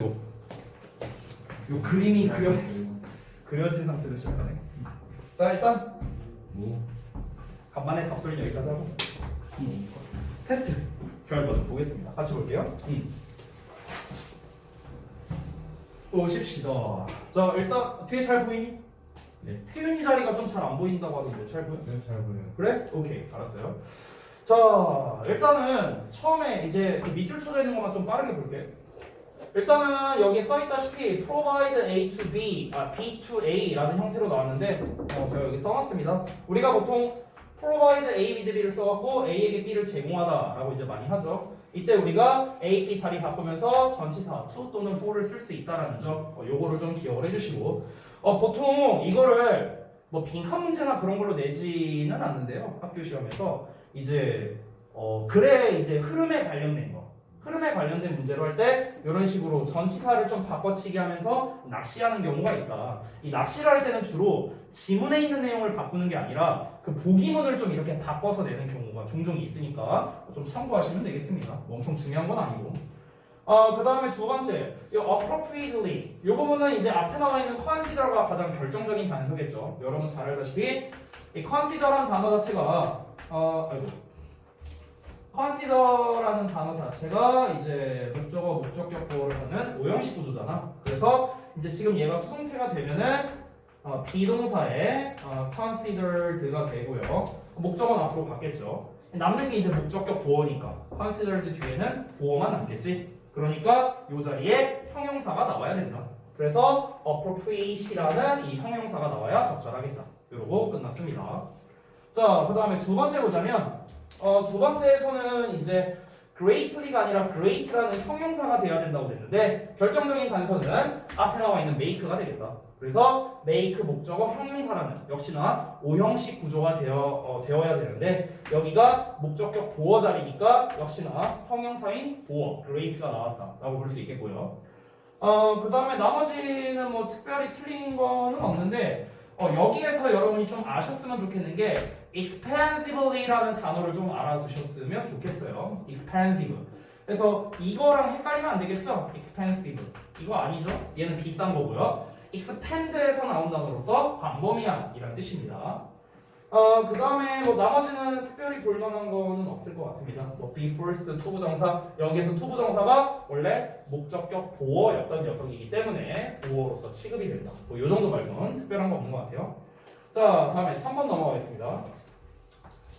요 그림이 그려진 상태로 시작하네. 자, 일단 간만에 잡소리 여기까지 하고 테스트 결과 좀 보겠습니다. 같이 볼게요. 보십시다. 자, 일단 뒤에 잘 보이니? 네. 태윤이 자리가 좀 잘 안 보인다고 하던데 잘 보여? 네, 잘 보여요. 그래? 오케이, 알았어요. 자, 일단은 처음에 이제 그 밑줄 쳐져 있는 것만 좀 빠르게 볼게. 일단은 여기 써있다시피 provide A to B, B to A라는 형태로 나왔는데 제가 여기 써놨습니다. 우리가 보통 provide A with B를 써갖고 A에게 B를 제공하다라고 이제 많이 하죠. 이때 우리가 A, B 자리 바꾸면서 전치사 to 또는 for를 쓸 수 있다라는 점, 요거를 좀 기억을 해주시고 보통 이거를 뭐 빈칸 문제나 그런 걸로 내지는 않는데요. 학교 시험에서 이제 글의 이제 흐름에 관련된 거. 흐름에 관련된 문제로 할 때 이런 식으로 전치사를 좀 바꿔치기 하면서 낚시하는 경우가 있다. 이 낚시를 할 때는 주로 지문에 있는 내용을 바꾸는 게 아니라 그 보기문을 좀 이렇게 바꿔서 내는 경우가 종종 있으니까 좀 참고하시면 되겠습니다. 뭐 엄청 중요한 건 아니고. 그 다음에 두 번째, 이 appropriately. 이 부분은 이제 앞에 나와 있는 consider가 가장 결정적인 단서겠죠. 여러분 잘 알다시피 이 consider라는 단어 자체가 consider라는 단어 자체가 이제 목적어, 목적격 보호를 하는 오형식 구조잖아. 그래서 이제 지금 얘가 수동태가 되면은 비동사에 considered가 되고요. 목적어는 앞으로 갔겠죠. 남는 게 이제 목적격 보어니까 considered 뒤에는 보어만 남겠지. 그러니까 이 자리에 형용사가 나와야 된다. 그래서 appropriate이라는 이 형용사가 나와야 적절하겠다. 이러고 끝났습니다. 자, 그 다음에 두 번째 보자면 두 번째에서는 이제 greatly가 아니라 great라는 형용사가 돼야 된다고 됐는데 결정적인 단서는 앞에 나와 있는 make가 되겠다. 그래서 make 목적어 형용사라는 역시나 오형식 구조가 되어야 되는데 여기가 목적격 보어 자리니까 역시나 형용사인 보어 great가 나왔다라고 볼 수 있겠고요. 그 다음에 나머지는 뭐 특별히 틀린 거는 없는데 여기에서 여러분이 좀 아셨으면 좋겠는 게 expensively라는 단어를 좀 알아두셨으면 좋겠어요. expensive. 그래서 이거랑 헷갈리면 안 되겠죠? expensive. 이거 아니죠? 얘는 비싼 거고요. expand에서 나온 단어로서 광범위한이라는 뜻입니다. 그 다음에 뭐 나머지는 특별히 볼만한 거는 없을 것 같습니다. 뭐 be first, to 부정사. 여기에서 to 부정사가 원래 목적격 보어였던 녀석이기 때문에 보어로서 취급이 된다. 뭐 이 정도 말고는 특별한 거 없는 것 같아요. 자, 다음에 3번 넘어가겠습니다.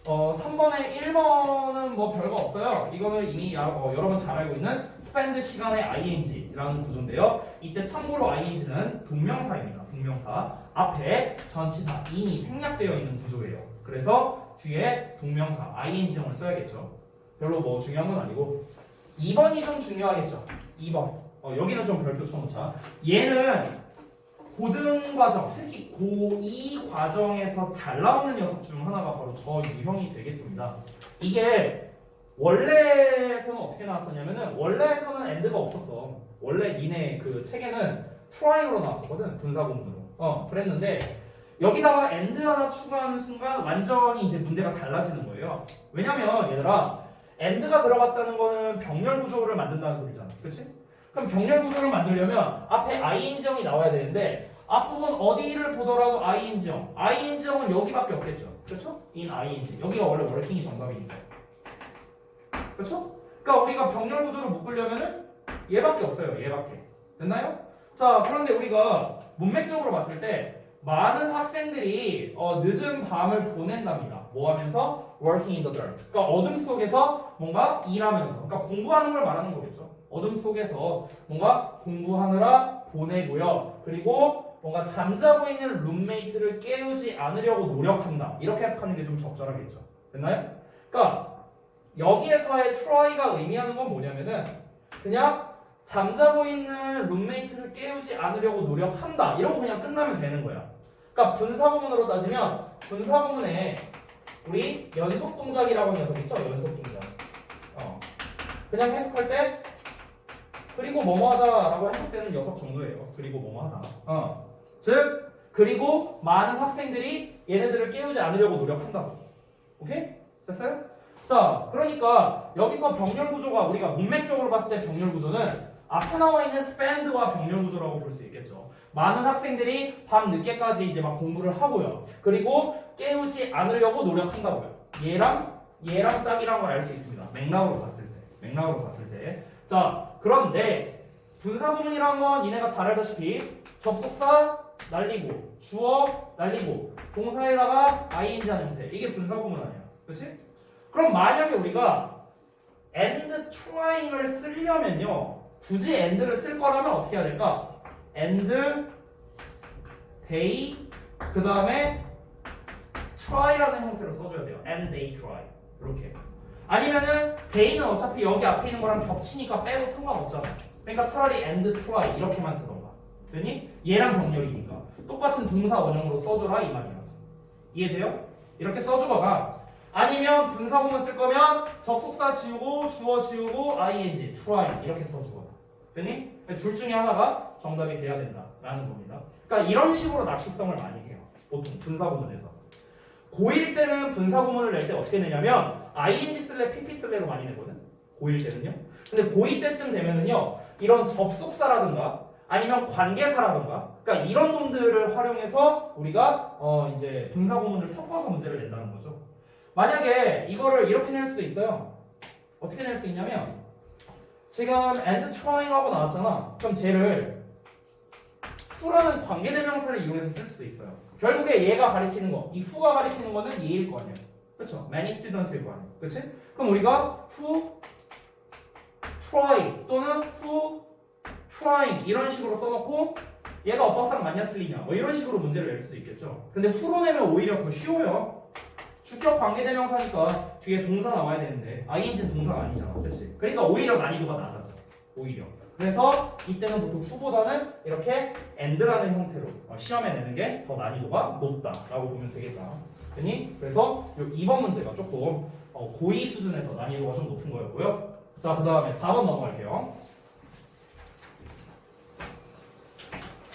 3번에 1번은 뭐 별거 없어요. 이거는 이미 여러분 잘 알고 있는 spend 시간의 ing라는 구조인데요. 이때 참고로 ing는 동명사입니다. 동명사. 앞에 전치사 in이 생략되어 있는 구조예요. 그래서 뒤에 동명사 ing형을 써야겠죠. 별로 뭐 중요한 건 아니고 2번이 좀 중요하겠죠. 2번. 여기는 좀 별표 쳐놓자. 얘는 고등과정, 특히 고2 과정에서 잘 나오는 녀석 중 하나가 바로 저 유형이 되겠습니다. 이게 원래에서는 어떻게 나왔었냐면은 원래에서는 and가 없었어. 원래 니네 그 책에는 try로 나왔었거든. 분사공부로. 그랬는데 여기다가 and 하나 추가하는 순간 완전히 이제 문제가 달라지는 거예요. 왜냐면 얘들아 and가 들어갔다는 거는 병렬 구조를 만든다는 소리잖아. 그렇지? 그럼 병렬 구조를 만들려면 앞에 ing형이 나와야 되는데 앞부분 어디를 보더라도 ing형. ing형은 여기밖에 없겠죠. 그렇죠? in ing. 여기가 원래 워킹이 정답이니까. 그렇죠? 그러니까 우리가 병렬 구조를 묶으려면은 얘밖에 없어요. 얘밖에. 됐나요? 자, 그런데 우리가 문맥적으로 봤을 때 많은 학생들이 늦은 밤을 보낸답니다. 뭐 하면서? working in the dark. 그러니까 어둠 속에서 뭔가 일하면서. 그러니까 공부하는 걸 말하는 거겠죠. 어둠 속에서 뭔가 공부하느라 보내고요. 그리고 뭔가 잠자고 있는 룸메이트를 깨우지 않으려고 노력한다. 이렇게 해석하는 게 좀 적절하겠죠. 됐나요? 그러니까 여기에서의 try가 의미하는 건 뭐냐면은 그냥 잠자고 있는 룸메이트를 깨우지 않으려고 노력한다. 이러고 그냥 끝나면 되는 거야. 그러니까 분사구문으로 따지면 분사구문에 우리 연속 동작이라고 하는 녀석 있죠? 연속 동작. 그냥 해석할 때 그리고 뭐뭐하다라고 해석되는 녀석 정도예요. 그리고 뭐뭐하다. 즉 그리고 많은 학생들이 얘네들을 깨우지 않으려고 노력한다고. 오케이? 됐어요? 자, 그러니까 여기서 병렬 구조가 우리가 문맥적으로 봤을 때 병렬 구조는 앞에 나와 있는 spend와 병렬 구조라고 볼 수 있겠죠. 많은 학생들이 밤 늦게까지 이제 막 공부를 하고요. 그리고 깨우지 않으려고 노력한다고요. 얘랑 짝이란 걸 알 수 있습니다. 맥락으로 봤을 때. 자, 그런데 분사구문이란 건 니네가 잘 알다시피 접속사 날리고 주어 날리고 동사에다가 ing 하는 형태. 이게 분사구문 아니야. 그렇지? 그럼 만약에 우리가 and trying을 쓰려면요. 굳이 and를 쓸 거라면 어떻게 해야 될까? and they 그 다음에 try라는 형태로 써줘야 돼요. and they try. 이렇게. 아니면은 they는 어차피 여기 앞에 있는 거랑 겹치니까 빼도 상관없잖아. 그러니까 차라리 and try 이렇게만 쓰던가. 됐니? 얘랑 병렬이니까. 똑같은 동사 원형으로 써줘라 이 말이야. 이해돼요? 이렇게 써주거나 아니면 분사구문 쓸 거면 접속사 지우고 주어 지우고 ing, try 이렇게 써주거나. 됐니? 둘 중에 하나가 정답이 돼야 된다라는 겁니다. 그러니까 이런 식으로 낚시성을 많이 해요. 보통 분사구문에서. 고1 때는 분사구문을 낼 때 어떻게 내냐면 ing 쓸래 pp 쓸래로 많이 내거든. 고1 때는요. 근데 고2 때쯤 되면은요. 이런 접속사라든가 아니면 관계사라든가 그러니까 이런 놈들을 활용해서 우리가 이제 분사구문을 섞어서 문제를 낸다는 거죠. 만약에 이거를 이렇게 낼 수도 있어요. 어떻게 낼 수 있냐면 지금 and trying 하고 나왔잖아. 그럼 쟤를 who라는 관계대명사를 이용해서 쓸 수도 있어요. 결국에 얘가 가리키는 거, 이 who가 가리키는 거는 얘일 거 아니야. 그렇죠? many students일 거 아니야. 그렇지? 그럼 우리가 who try 또는 who trying 이런 식으로 써놓고 얘가 엇박상 맞냐 틀리냐 뭐 이런 식으로 문제를 낼 수도 있겠죠. 근데 who로 내면 오히려 더 쉬워요. 주격 관계대명사니까 뒤에 동사 나와야 되는데 ing는 동사가 아니잖아. 그렇지? 그러니까 오히려 난이도가 낮아져. 오히려. 그래서 이때는 보통 who보다는 이렇게 and라는 형태로 시험에 내는 게 더 난이도가 높다라고 보면 되겠다. 그래서 이 2번 문제가 조금 고2 수준에서 난이도가 좀 높은 거였고요. 자, 그 다음에 4번 넘어갈게요.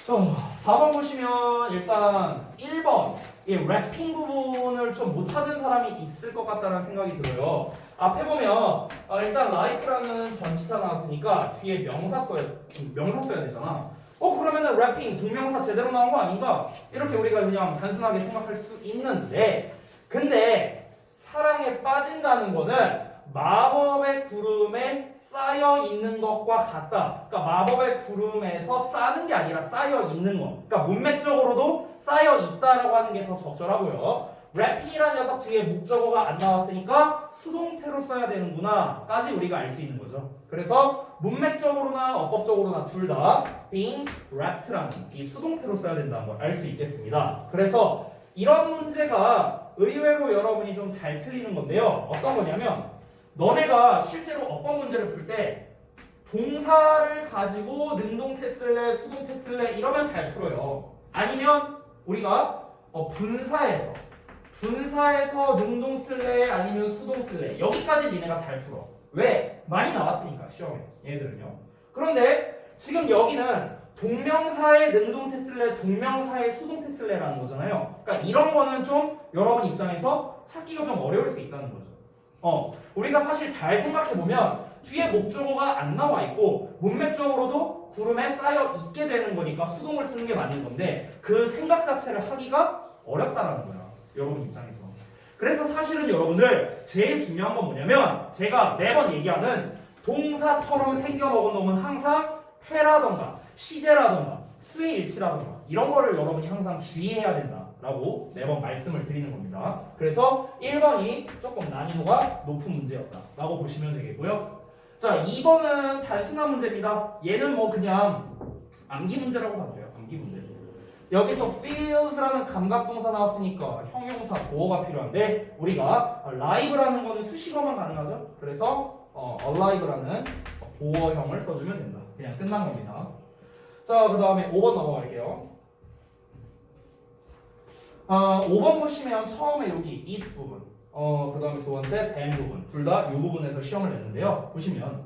4번 보시면 일단 1번 이 래핑 부분을 좀 못 찾은 사람이 있을 것 같다는 생각이 들어요. 앞에 보면 일단 like라는 전치사 나왔으니까 뒤에 명사 써야 되잖아. 그러면은 래핑 동명사 제대로 나온 거 아닌가? 이렇게 우리가 그냥 단순하게 생각할 수 있는데 근데 사랑에 빠진다는 거는 마법의 구름에 쌓여 있는 것과 같다. 그러니까 마법의 구름에서 쌓는 게 아니라 쌓여 있는 거. 그러니까 문맥적으로도 쌓여 있다라고 하는 게 더 적절하고요. 래핑이라는 녀석 뒤에 목적어가 안 나왔으니까 수동태로 써야 되는구나까지 우리가 알 수 있는 거죠. 그래서 문맥적으로나 어법적으로나 둘 다 being wrapped라는 이 수동태로 써야 된다는 걸 알 수 있겠습니다. 그래서 이런 문제가 의외로 여러분이 좀 잘 틀리는 건데요. 어떤 거냐면 너네가 실제로 어법 문제를 풀 때 동사를 가지고 능동태 쓸래 수동태 쓸래 이러면 잘 풀어요. 아니면 우리가 분사에서 능동 쓸래 아니면 수동 쓸래 여기까지 니네가 잘 풀어. 왜? 많이 나왔으니까 시험에 얘네들은요. 그런데 지금 여기는 동명사의 능동태 쓸래 동명사의 수동태 쓸래라는 거잖아요. 그러니까 이런 거는 좀 여러분 입장에서 찾기가 좀 어려울 수 있다는 거죠. 우리가 사실 잘 생각해보면 뒤에 목적어가 안 나와 있고 문맥적으로도 구름에 쌓여 있게 되는 거니까 수동을 쓰는 게 맞는 건데 그 생각 자체를 하기가 어렵다라는 거야. 여러분 입장에서. 그래서 사실은 여러분들 제일 중요한 건 뭐냐면 제가 매번 얘기하는 동사처럼 생겨먹은 놈은 항상 태라던가 시제라던가 수의 일치라던가 이런 거를 여러분이 항상 주의해야 된다라고 매번 말씀을 드리는 겁니다. 그래서 1번이 조금 난이도가 높은 문제였다라고 보시면 되겠고요. 자, 2번은 단순한 문제입니다. 얘는 뭐 그냥 암기 문제라고 봐도 돼요. 암기 문제. 여기서 feels라는 감각동사 나왔으니까 형용사 보어가 필요한데 우리가 live라는 거는 수식어만 가능하죠. 그래서 alive라는 보어형을 써주면 된다. 그냥 끝난 겁니다. 자, 그 다음에 5번 넘어갈게요. 5번 보시면 처음에 여기 it 부분, 그 다음에 두 번째 then 부분, 둘 다 이 부분에서 시험을 냈는데요. 보시면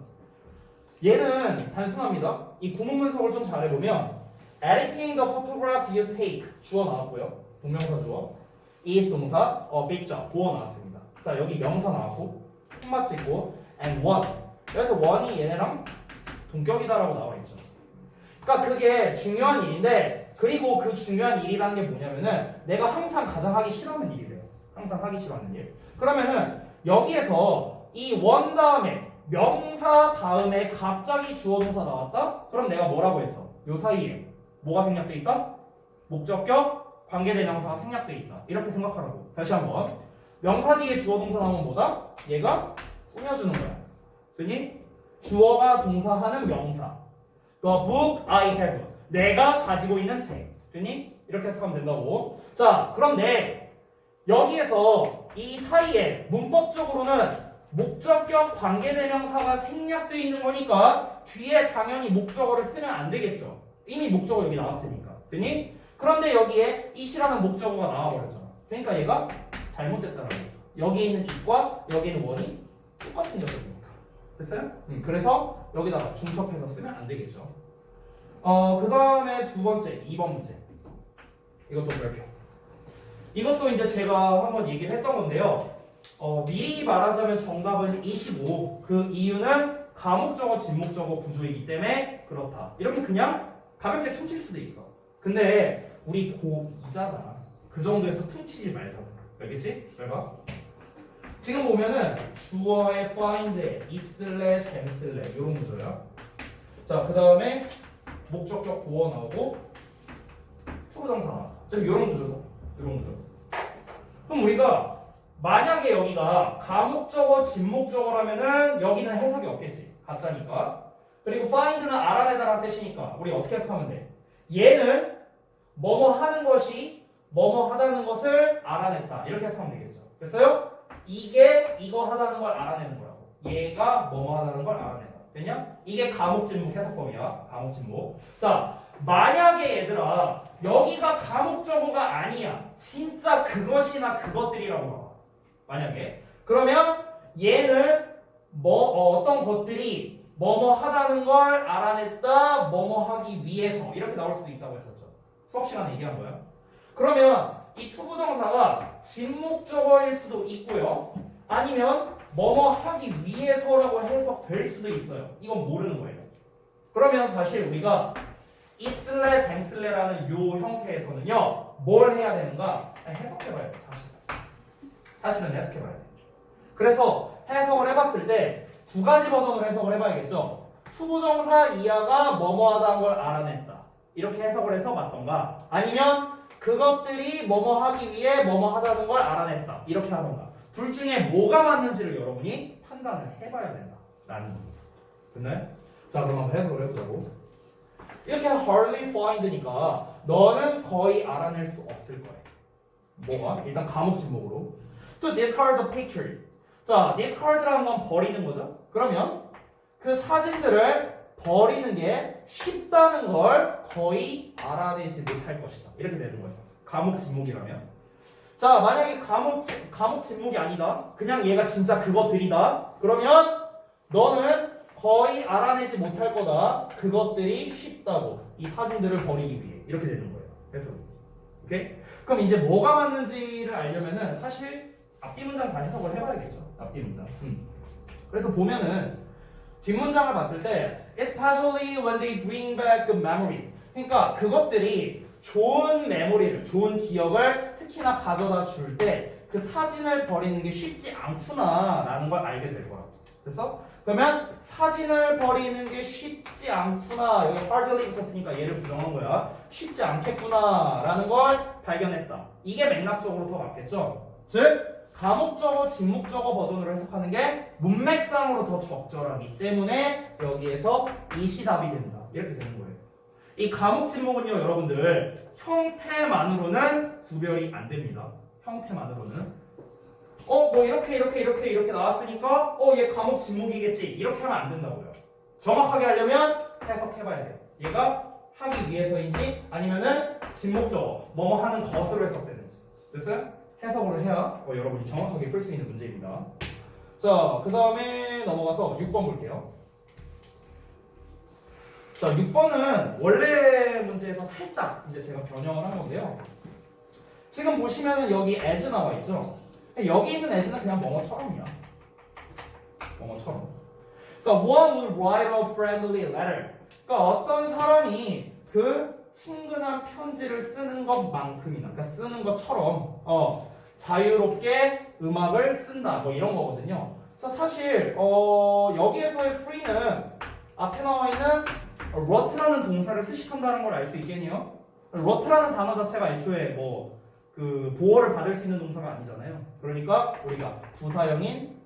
얘는 단순합니다. 이 구문 분석을 좀 잘해보면 editing the photographs you take 주어 나왔고요. 동명사 주어 is 동사 picture 보어 나왔습니다. 자, 여기 명사 나왔고 콤마 찍고 and one. 그래서 one이 얘네랑 동격이다라고 나와 있죠. 그러니까 그게 중요한 일인데 그리고 그 중요한 일이라는 게 뭐냐면은 내가 항상 가장 하기 싫어하는 일이래요. 항상 하기 싫어하는 일. 그러면은 여기에서 이 원 다음에 명사 다음에 갑자기 주어 동사 나왔다? 그럼 내가 뭐라고 했어? 요 사이에 뭐가 생략돼 있다? 목적격 관계대명사가 생략돼 있다. 이렇게 생각하라고. 다시 한번. 명사 뒤에 주어 동사 나오면 뭐다? 얘가 꾸며주는 거야. 그니 주어가 동사하는 명사. The book I have. 내가 가지고 있는 책. 그니 이렇게 해석하면 된다고. 자, 그런데 여기에서 이 사이에 문법적으로는 목적격 관계대명사가 생략되어 있는 거니까 뒤에 당연히 목적어를 쓰면 안 되겠죠. 이미 목적어 여기 나왔으니까. 그니? 그런데 여기에 it이라는 목적어가 나와버렸잖아. 그러니까 얘가 잘못됐다라고. 여기에 있는 it과 여기에 있는 one이 똑같은 녀석이니까. 됐어요? 그래서 여기다가 중첩해서 쓰면 안 되겠죠. 그 다음에 두 번째, 2번 문제. 이것도 볼게요. 이것도 이제 제가 한번 얘기를 했던 건데요. 미리 말하자면 정답은 25. 그 이유는 가목적어, 진목적어 구조이기 때문에 그렇다. 이렇게 그냥 가볍게 퉁칠 수도 있어. 근데 우리 고2잖아. 그 정도에서 퉁치지 말자. 알겠지? 잘 봐. 지금 보면은 주어에 find에 있을래, 됨쓸래 이런 구조야. 자, 그 다음에 목적격 보어 나오고 투부정사 나왔어. 자, 이런 구조다. 이런 구조. 그럼 우리가 만약에 여기가 가목적어, 진목적어라면은 여기는 해석이 없겠지. 가짜니까. 그리고 find는 알아내다라는 뜻이니까 우리 어떻게 해석하면 돼? 얘는 뭐뭐 하는 것이 뭐뭐 하다는 것을 알아냈다. 이렇게 해석하면 되겠죠. 됐어요? 이게 이거 하다는 걸 알아내는 거라고. 얘가 뭐뭐 하다는 걸 알아낸다. 됐냐? 이게 가목진목 해석법이야. 가목진목. 자, 만약에 얘들아 여기가 가목적어가 아니야. 진짜 그것이나 그것들이라고 나와. 만약에. 그러면 얘는 어떤 것들이 뭐뭐 하다는 걸 알아냈다. 뭐뭐 하기 위해서 이렇게 나올 수도 있다고 했었죠. 수업 시간에 얘기한 거야. 그러면 이 투부정사가 진목적어일 수도 있고요. 아니면 뭐뭐 하기 위해서라고 해석될 수도 있어요. 이건 모르는 거예요. 그러면 사실 우리가 있을래, 됨쓸래라는 요 형태에서는요. 뭘 해야 되는가? 해석해봐야 돼. 사실은 해석해봐야 돼. 그래서 해석을 해봤을 때 두 가지 버전으로 해석을 해봐야겠죠. 투부정사 이하가 뭐뭐하다는 걸 알아냈다. 이렇게 해석을 해서 맞던가 아니면 그것들이 뭐뭐 하기 위해 뭐뭐 하다는 걸 알아냈다. 이렇게 하던가. 둘 중에 뭐가 맞는지를 여러분이 판단을 해봐야 된다. 라는 겁니다. 됐나요? 자, 그럼 한번 해석을 해보자고. 이렇게 hardly find니까 너는 거의 알아낼 수 없을 거예요. 뭐가? 일단 과목 진목으로. To discard the pictures. 자, discard라는 건 버리는 거죠. 그러면 그 사진들을 버리는 게 쉽다는 걸 거의 알아내지 못할 것이다. 이렇게 되는 거예요. 과목 진목이라면. 자, 만약에 과목 진목이 아니다. 그냥 얘가 진짜 그것들이다. 그러면 너는 거의 알아내지 못할 거다. 그것들이 쉽다고. 이 사진들을 버리기 위해. 이렇게 되는 거예요. 그래서 오케이? 그럼 이제 뭐가 맞는지를 알려면은 사실 앞뒤 문장 다 해석을 해봐야겠죠. 앞뒤 문장. 그래서 보면은 뒷문장을 봤을 때 especially when they bring back the memories. 그러니까 그것들이 좋은 메모리를, 좋은 기억을 특히나 가져다 줄 때 그 사진을 버리는 게 쉽지 않구나라는 걸 알게 될 거야. 그래서 그러면 사진을 버리는 게 쉽지 않구나. 여기 hardly 붙었으니까 얘를 부정한 거야. 쉽지 않겠구나라는 걸 발견했다. 이게 맥락적으로 더 맞겠죠? 즉 가목적어, 진목적어 버전으로 해석하는 게 문맥상으로 더 적절하기 때문에 여기에서 이시 답이 된다. 이렇게 되는 거예요. 이 가목, 진목은요, 여러분들 형태만으로는 구별이 안 됩니다. 형태만으로는. 뭐 이렇게 나왔으니까 얘 가목, 진목이겠지. 이렇게 하면 안 된다고요. 정확하게 하려면 해석해봐야 돼요. 얘가 하기 위해서인지 아니면은 진목적어, 뭐뭐 하는 것으로 해석되는지. 됐어요? 해석을 해야 여러분이 정확하게 풀 수 있는 문제입니다. 자, 그 다음에 넘어가서 6번 볼게요. 자, 6번은 원래 문제에서 살짝 이제 제가 변형을 한 건데요. 지금 보시면은 여기 as 나와 있죠? 여기 있는 as는 그냥 뭐뭐처럼이야. 뭐뭐처럼. 그러니까 one would write a friendly letter. 그러니까 어떤 사람이 그 친근한 편지를 쓰는 것만큼이나, 그러니까 쓰는 것처럼 자유롭게 음악을 쓴다. 뭐 이런 거거든요. 그래서 사실 여기에서의 free는 앞에 나와 있는 wrote라는 동사를 수식한다는 걸 알 수 있겠네요. wrote라는 단어 자체가 애초에 뭐 그 보호를 받을 수 있는 동사가 아니잖아요. 그러니까 우리가 부사형인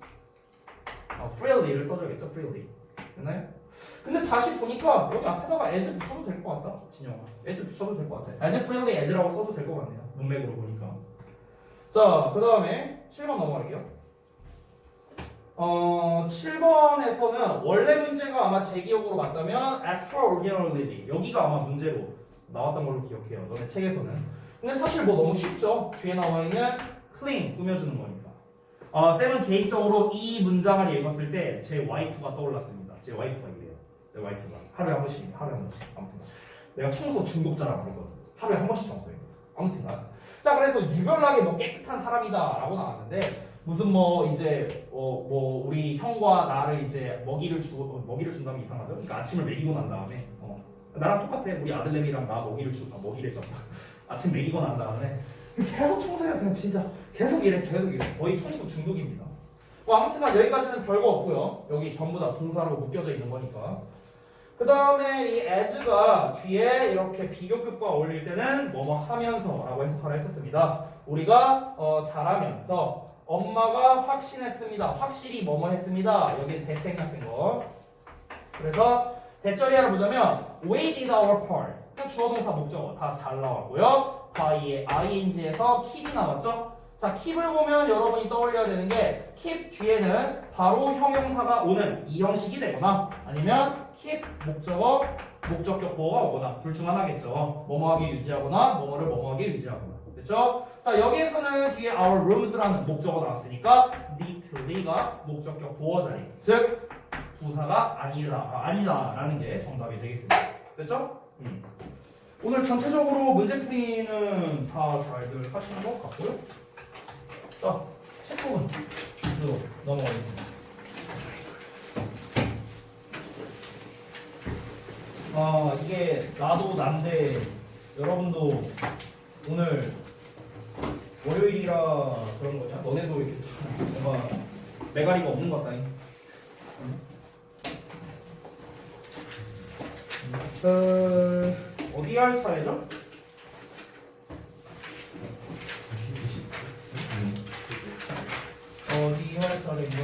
freely를 써줘야겠죠. freely. 됐나요? 근데 다시 보니까 여기 앞에다가 as 붙여도 될 것 같다. 진영아. as 붙여도 될 것 같아. as freely as라고 써도 될 것 같네요. 문맥으로 보니까. 자, 그 다음에 7번 넘어갈게요. 7번에서는 원래 문제가 아마 제 기억으로 맞다면 extraordinarily 여기가 아마 문제로 나왔던 걸로 기억해요. 너네 책에서는. 근데 사실 뭐 너무 쉽죠. 뒤에 나와 있는 clean 꾸며주는 거니까. 쌤은 개인적으로 이 문장을 읽었을 때 제 와이프가 떠올랐습니다. 제 와이프가 이래요. 내 와이프가 하루에 한 번씩. 아무튼 내가 청소 중독자라 그러거든. 하루에 한 번씩 청소해. 아무튼 자, 그래서 유별나게 뭐 깨끗한 사람이다라고 나왔는데 무슨 뭐 이제 뭐 우리 형과 나를 이제 먹이를 준다면 이상하죠. 그러니까 아침을 먹이고 난 다음에 나랑 똑같아. 우리 아들내미랑 나 먹이를 줬다. 아침 먹이고 난 다음에 계속 청소해요. 그냥 진짜 계속 이래. 거의 청소 중독입니다. 뭐 아무튼간 여기까지는 별거 없고요. 여기 전부 다 동사로 묶여져 있는 거니까. 그 다음에 이 as가 뒤에 이렇게 비교급과 어울릴 때는 뭐뭐 하면서라고 해석하라 했었습니다. 우리가 잘하면서 엄마가 확신했습니다. 확실히 뭐뭐 했습니다. 여기는 대생 같은 거. 그래서 대절이하러 보자면 we did our part. 주어동사 목적어 다 잘 나왔고요. by의 ing에서 keep이 나왔죠. 자, keep을 보면 여러분이 떠올려야 되는 게 keep 뒤에는 바로 형용사가 오는 이 형식이 되거나 아니면 keep 목적어, 목적격 보어가 오거나 둘 중 하나겠죠. 뭐뭐하게 유지하거나 뭐뭐를 뭐뭐하게 유지하거나. 됐죠? 자, 여기에서는 뒤에 our rooms라는 목적어 나왔으니까 neatly가 목적격 보어 자리. 즉 부사가 아니다라는 게 정답이 되겠습니다. 됐죠? 오늘 전체적으로 문제풀이는 다 잘들 하시는 것 같고요. 자, 책 부분 넘어가겠습니다. 이게 나도 난데 여러분도 오늘 월요일이라 그런 거냐? 너네도 이렇게 뭔가 매가리가 없는 것 같다니. 어디 할 차례죠? 어디 할 차례인가?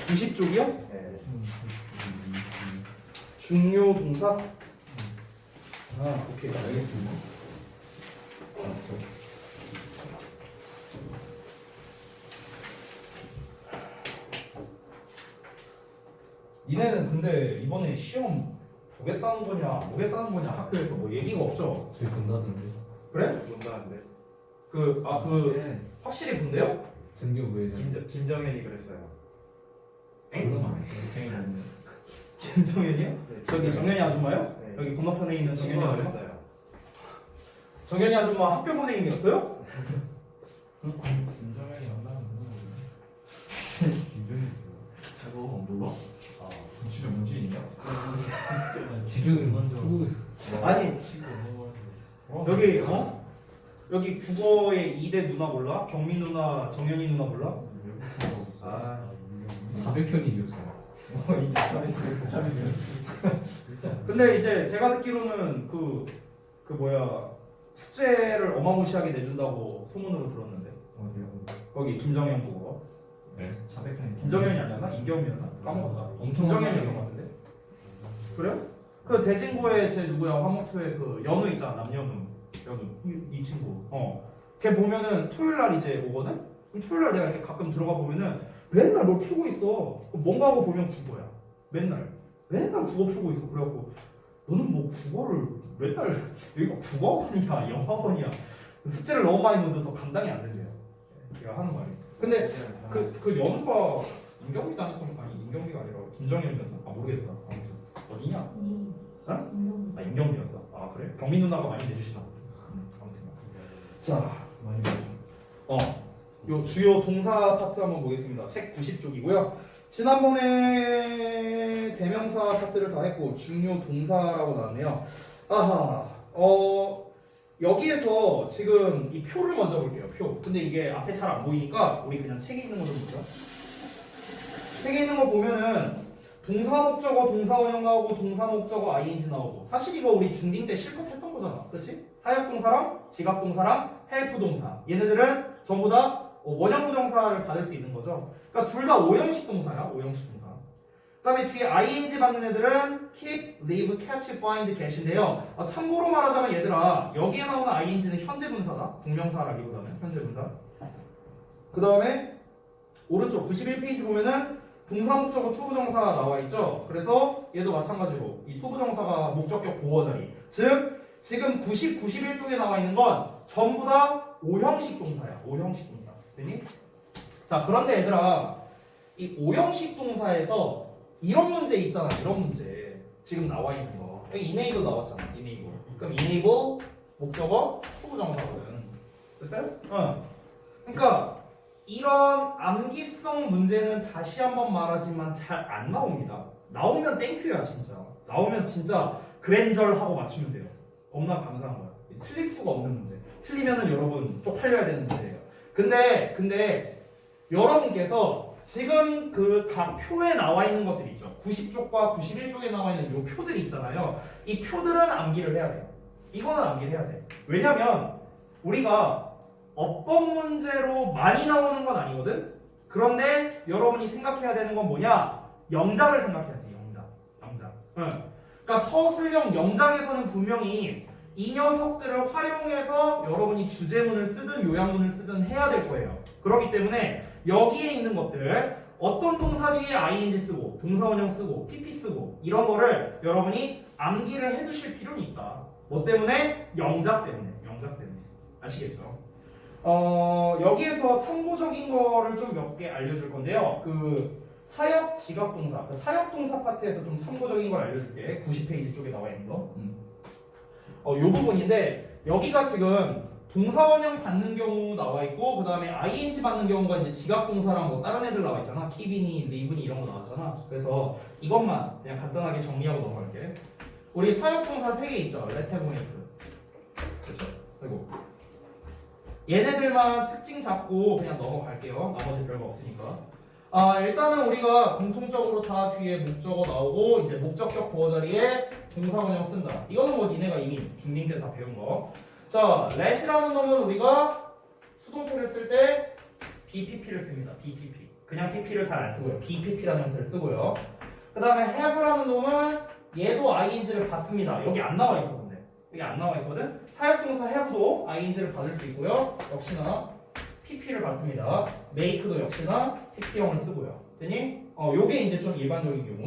90쪽이요? 네. 중요 동사? 오케이, 알겠습니다. 니네는 근데 이번에 시험 보겠다는 거냐, 안 보겠다는 거냐 학교에서 뭐 얘기가 없죠? 저희 본다던데. 그래? 못나는데 확실히 본대요? 전교 후에 김정현이 그랬어요. 엥? eng? 김정현이요? 네, 저기 정현이 아줌마요? 네. 여기 건너편에 있는 정현이 친구가 아줌마? 그랬어요. 정현이 아줌마 학교 선생님이었어요? 김정현이 안 나는 김정현이 저거 몰라? 아 진짜 문제있냐? 지금 먼저 아니 여기 여기 국어의 2대 누나 몰라? 경민 누나, 정현이 누나 몰라? 아 400편이었어. 근데 이제 제가 듣기로는 숙제를 어마무시하게 내준다고 소문으로 들었는데 거기 김정현 국어 네 400편이 김정현이 아니었나? 임경이었나? 까먹었다. 엄청 김정현이었던 것 같은데. 그래요? 그 대진구의 제 누구야? 화목토의 그 연우 있잖아. 남연우. 이 친구. 걔 보면은 토요일 날 이제 오거든? 그럼 토요일 날 내가 이렇게 가끔 들어가 보면은 맨날 뭘 풀고 있어. 뭔가 하고 보면 국어야. 맨날 국어 풀고 있어. 그래갖고 너는 뭐 국어를 맨날 여기가 국어학원이야, 영어학원이야. 숙제를 너무 많이 넣어서 감당이 안 된대요. 제가 하는 말이. 근데 그 연우가 임경비 다녔던 아니 임경비가 아니라 김정현이었나? 모르겠다. 아무튼 어디냐? 임경비였어. 그래? 경민 누나가 많이 내주시나? 아무튼 자 많이 봤죠. 요 주요 동사 파트 한번 보겠습니다. 책 90쪽이고요. 지난번에 대명사 파트를 다 했고 중요 동사라고 나왔네요. 아하, 여기에서 지금 이 표를 먼저 볼게요. 표. 근데 이게 앞에 잘 안 보이니까 우리 그냥 책에 있는 거 좀 보죠. 책에 있는 거 보면은 동사 목적어, 동사 원형 나오고 동사 목적어 ing 나오고 사실 이거 우리 중딩 때 실컷 했던 거잖아. 그렇지? 사역 동사랑 지각 동사랑 헬프 동사. 얘네들은 전부 다 원형 부정사를 받을 수 있는 거죠. 그러니까 둘 다 오형식 동사야. 오형식 동사. 그다음에 뒤에 ing 받는 애들은 keep, live, catch, find, get인데요. 참고로 말하자면 얘들아 여기에 나오는 ing는 현재 분사다. 동명사라기보다는 현재 분사. 그 다음에 오른쪽 91페이지 보면은 동사 목적어 투부정사 나와 있죠. 그래서 얘도 마찬가지로 이 투부정사가 목적격 보어 자리. 즉 지금 90, 91쪽에 나와 있는 건 전부 다 오형식 동사야. 오형식 동사. 됐니? 자 그런데 얘들아 이 오형식 동사에서 이런 문제 있잖아. 이런 문제 지금 나와 있는 거. 여기 enable 나왔잖아. enable. 그럼 enable 목적어 투부정사거든. 됐어요? 그러니까 이런 암기성 문제는 다시 한번 말하지만 잘 안 나옵니다. 나오면 땡큐야 진짜. 나오면 진짜 그랜절하고 맞추면 돼요. 겁나 감사한 거야. 틀릴 수가 없는 문제. 틀리면은 여러분 쪽팔려야 되는 문제예요. 근데 여러분께서 지금 그 각 표에 나와 있는 것들이 있죠. 90쪽과 91쪽에 나와 있는 이 표들이 있잖아요. 이 표들은 암기를 해야 돼요. 이거는 암기를 해야 돼. 왜냐면 우리가 어법 문제로 많이 나오는 건 아니거든? 그런데 여러분이 생각해야 되는 건 뭐냐? 영작을 생각해야지, 영작. 응. 그러니까 서술형 영작에서는 분명히 이 녀석들을 활용해서 여러분이 주제문을 쓰든 요약문을 쓰든 해야 될 거예요. 그렇기 때문에 여기에 있는 것들, 어떤 동사 뒤에 ing 쓰고, 동사원형 쓰고, pp 쓰고, 이런 거를 여러분이 암기를 해두실 필요는 있다. 뭐 때문에? 영작 때문에. 아시겠죠? 여기에서 참고적인 거를 좀 몇 개 알려줄 건데요. 그 사역 지각 동사, 그 사역 동사 파트에서 좀 참고적인 걸 알려줄게. 90페이지 쪽에 나와 있는 거. 요 부분인데 여기가 지금 동사원형 받는 경우 나와 있고 그 다음에 ing 받는 경우가 이제 지각 동사랑 뭐 다른 애들 나와 있잖아. keep이니, live니 이런 거 나왔잖아. 그래서 이것만 그냥 간단하게 정리하고 넘어갈게. 우리 사역 동사 3개 있죠. let, have, make. 그렇죠? 그리고 얘네들만 특징 잡고 그냥 넘어갈게요. 나머지 별거 없으니까. 일단은 우리가 공통적으로 다 뒤에 목적어 나오고 이제 목적격 보어 자리에 동사원형 쓴다. 이거는 뭐 니네가 이미 중딩 때 다 배운 거. 자, let이라는 놈은 우리가 수동태를 쓸 때 BPP를 씁니다. BPP. 그냥 PP를 잘 안 쓰고요. BPP라는 형태를 쓰고요. 그 다음에 have라는 놈은 얘도 ing를 받습니다. 여기 안 나와 있어. 여기 안 나와 있거든? 사역동사 have도 ing를 받을 수 있고요. 역시나 pp를 받습니다. make도 역시나 pp형을 쓰고요. 되니? 요게 이제 좀 일반적인 경우.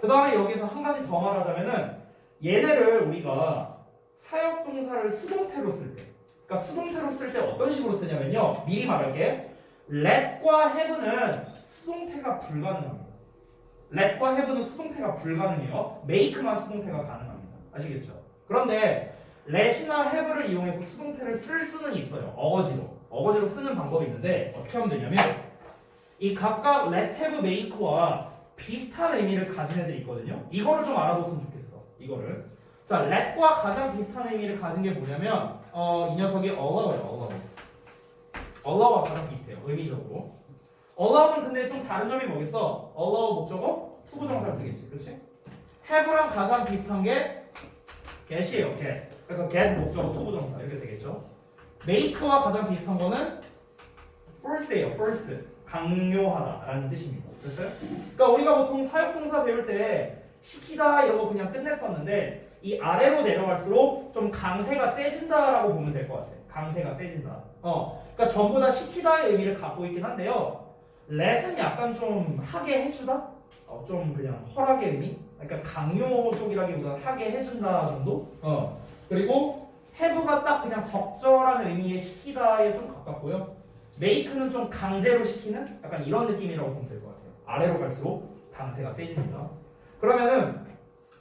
그 다음에 여기서 한 가지 더 말하자면은 얘네를 우리가 사역동사를 수동태로 쓸 때, 그러니까 수동태로 쓸 때 어떤 식으로 쓰냐면요. 미리 말할게. let과 have는 수동태가 불가능합니다. let과 have는 수동태가 불가능해요. make만 수동태가 가능합니다. 아시겠죠? 그런데 let이나 have를 이용해서 수동태를 쓸 수는 있어요. 어거지로 쓰는 방법이 있는데 어떻게 하면 되냐면 이 각각 let, have, make와 비슷한 의미를 가진 애들이 있거든요. 이거를 좀 알아뒀으면 좋겠어. 이거를. 자, let과 가장 비슷한 의미를 가진 게 뭐냐면 이 녀석이 allow예요. allow와 가장 비슷해요. 의미적으로. allow는 근데 좀 다른 점이 뭐겠어? allow 목적어 투부정사를 쓰겠지. 그렇지? have랑 가장 비슷한 게 get이에요. get. 그래서 get 목적어 투부정사 이렇게 되겠죠. make와 가장 비슷한 거는 force예요. force. 강요하다라는 뜻입니다. 됐어요? 그러니까 우리가 보통 사역동사 배울 때 시키다 이런 거 그냥 끝냈었는데 이 아래로 내려갈수록 좀 강세가 세진다라고 보면 될 것 같아. 강세가 세진다. 그러니까 전부 다 시키다의 의미를 갖고 있긴 한데요. let은 약간 좀 하게 해주다? 좀 그냥 허락의 의미? 그러니까 강요 쪽이라기보다는 하게 해준다 정도? 그리고 have가 딱 그냥 적절한 의미의 시키다에 좀 가깝고요. make는 좀 강제로 시키는? 약간 이런 느낌이라고 보면 될 것 같아요. 아래로 갈수록 강세가 세집니다. 그러면은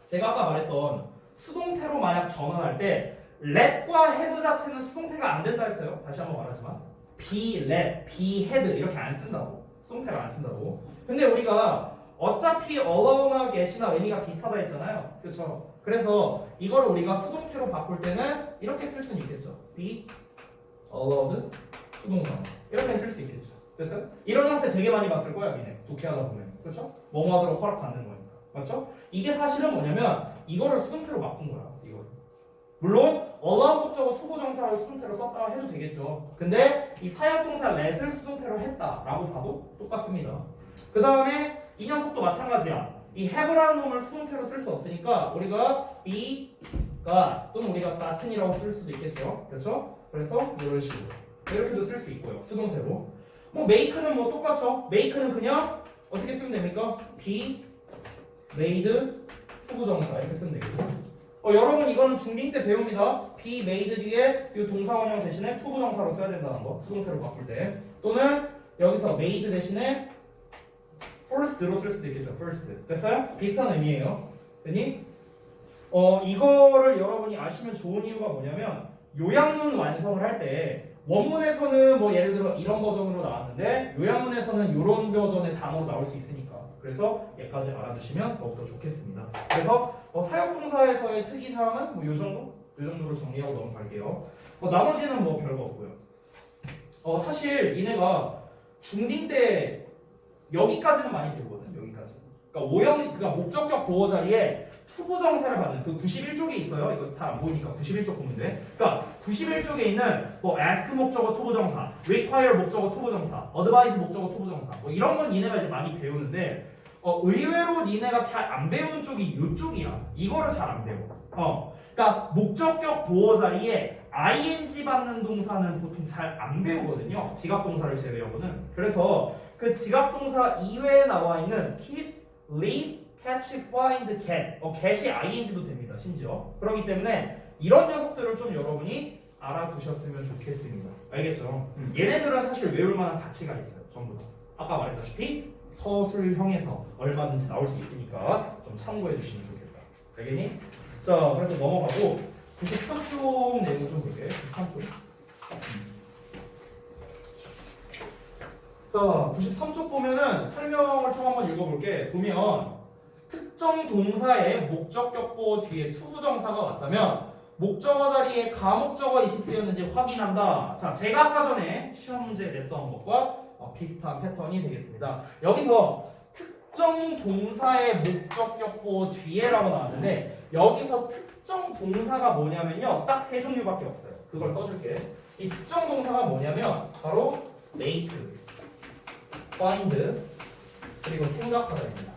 제가 아까 말했던 수동태로 만약 전환할 때 let과 have 자체는 수동태가 안 된다 했어요. 다시 한번 말하지만 be let, be had 이렇게 안 쓴다고. 수동태를 안 쓴다고. 근데 우리가 어차피 allow나 get이나 의미가 비슷하다 했잖아요. 그렇죠? 그래서 이거를 우리가 수동태로 바꿀 때는 이렇게 쓸 수는 있겠죠. be allowed 수동사 이렇게 쓸 수 있겠죠. 됐어요? 이런 형태 되게 많이 봤을 거야, 니네. 독해하다 보면. 그렇죠? 뭐뭐 하도록 허락받는 거니까. 맞죠? 이게 사실은 뭐냐면 이거를 수동태로 바꾼 거야. 이거. 물론 allow 목적어 투부정사를 수동태로 썼다 해도 되겠죠. 근데 이 사역동사 let을 수동태로 했다라고 봐도 똑같습니다. 그 다음에 이 녀석도 마찬가지야. 이 have라는 놈을 수동태로 쓸 수 없으니까 우리가 be가 또는 우리가 같은이라고 쓸 수도 있겠죠. 그렇죠? 그래서 이런 식으로 이렇게도 쓸 수 있고요. 수동태로. 뭐 make는 뭐 똑같죠. make는 그냥 어떻게 쓰면 됩니까? be made 투부정사 이렇게 쓰면 되겠죠. 여러분 이거는 중딩 때 배웁니다. be made 뒤에 이 동사원형 대신에 투부정사로 써야 된다는 거. 수동태로 바꿀 때. 또는 여기서 made 대신에 first로 쓸 수도 있겠죠. first. 됐어요? 비슷한 의미예요. 됐니? 이거를 여러분이 아시면 좋은 이유가 뭐냐면 요약문 완성을 할 때 원문에서는 뭐 예를 들어 이런 버전으로 나왔는데 요약문에서는 이런 버전의 단어로 나올 수 있으니까 그래서 얘까지 알아두시면 더욱더 좋겠습니다. 그래서 사역동사에서의 특이사항은 뭐 요 정도? 요 정도로 정리하고 넘어갈게요. 나머지는 뭐 별거 없고요. 사실 니네가 중딩 때 여기까지는 많이 배우거든. 여기까지. 그러니까 오형식, 그러니까 목적격 보호 자리에 투부정사를 받는 그 91쪽에 있어요. 이거 다 안 보이니까 91쪽 보면 돼. 그러니까 91쪽에 있는 뭐 ask 목적어 투부정사, require 목적어 투부정사, advise 목적어 투부정사 뭐 이런 건 니네가 이제 많이 배우는데 의외로 니네가 잘 안 배우는 쪽이 이쪽이야. 이거를 잘 안 배워. 그러니까 목적격 보호 자리에 ing 받는 동사는 보통 잘 안 배우거든요. 지각동사를 제외하고는. 그래서 그 지각동사 이외에 나와 있는 keep, leave, catch, find, get. get이 ing도 됩니다. 심지어. 그렇기 때문에 이런 녀석들을 좀 여러분이 알아두셨으면 좋겠습니다. 알겠죠? 얘네들은 사실 외울 만한 가치가 있어요. 전부 다. 아까 말했다시피 서술형에서 얼마든지 나올 수 있으니까 좀 참고해 주시면 좋겠다. 알겠니? 자, 그래서 넘어가고 93쪽 내용 좀 볼게요. 93쪽. 자, 93쪽 보면은 설명을 좀 한번 읽어볼게. 보면 특정 동사의 목적격 보호 뒤에 투부정사가 왔다면 목적어 자리에 가목적어 이시 쓰였는지 확인한다. 자, 제가 아까 전에 시험 문제 냈던 것과 비슷한 패턴이 되겠습니다. 여기서 특정 동사의 목적격 보호 뒤에라고 나왔는데 여기서 특정 동사가 뭐냐면요. 딱 세 종류밖에 없어요. 그걸 써줄게. 이 특정 동사가 뭐냐면 바로 make, find, 그리고 생각하다입니다.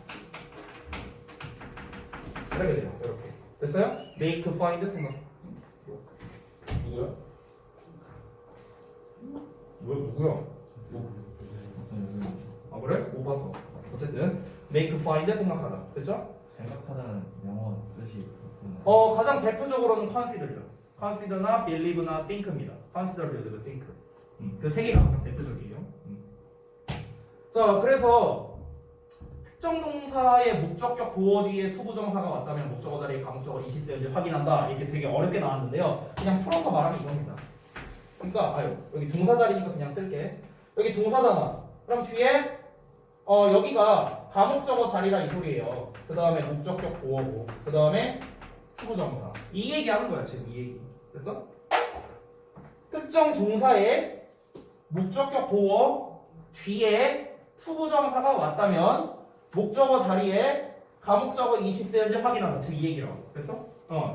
이렇게 돼요. 이렇게. 됐어요? make, find, 생각. 누구야? 누구야? 그래? 못 봤어. 어쨌든 make, find, 생각하다. 됐죠? 생각하다는 영어 뜻이 그렇구나. 가장 대표적으로는 consider나 believe나 think입니다. consider, believe, think. 그 세 개가 가장 대표적이에요. 자, 그래서 특정 동사의 목적격 보호 뒤에 투부정사가 왔다면 목적어 자리에 가목적어 이시 쓰였는지 확인한다. 이렇게 되게 어렵게 나왔는데요. 그냥 풀어서 말하면 이겁니다. 그러니까 여기 동사 자리니까 그냥 쓸게. 여기 동사잖아. 그럼 뒤에 여기가 가목적어 자리라 이 소리예요. 그 다음에 목적격 보호고, 그 다음에 투부정사. 이 얘기하는 거야 지금 이 얘기. 됐어? 특정 동사의 목적격 보호 뒤에 투부정사가 왔다면 목적어 자리에 가목적어 이시 쓰였는지 확인한다. 지금 이 얘기라고. 됐어?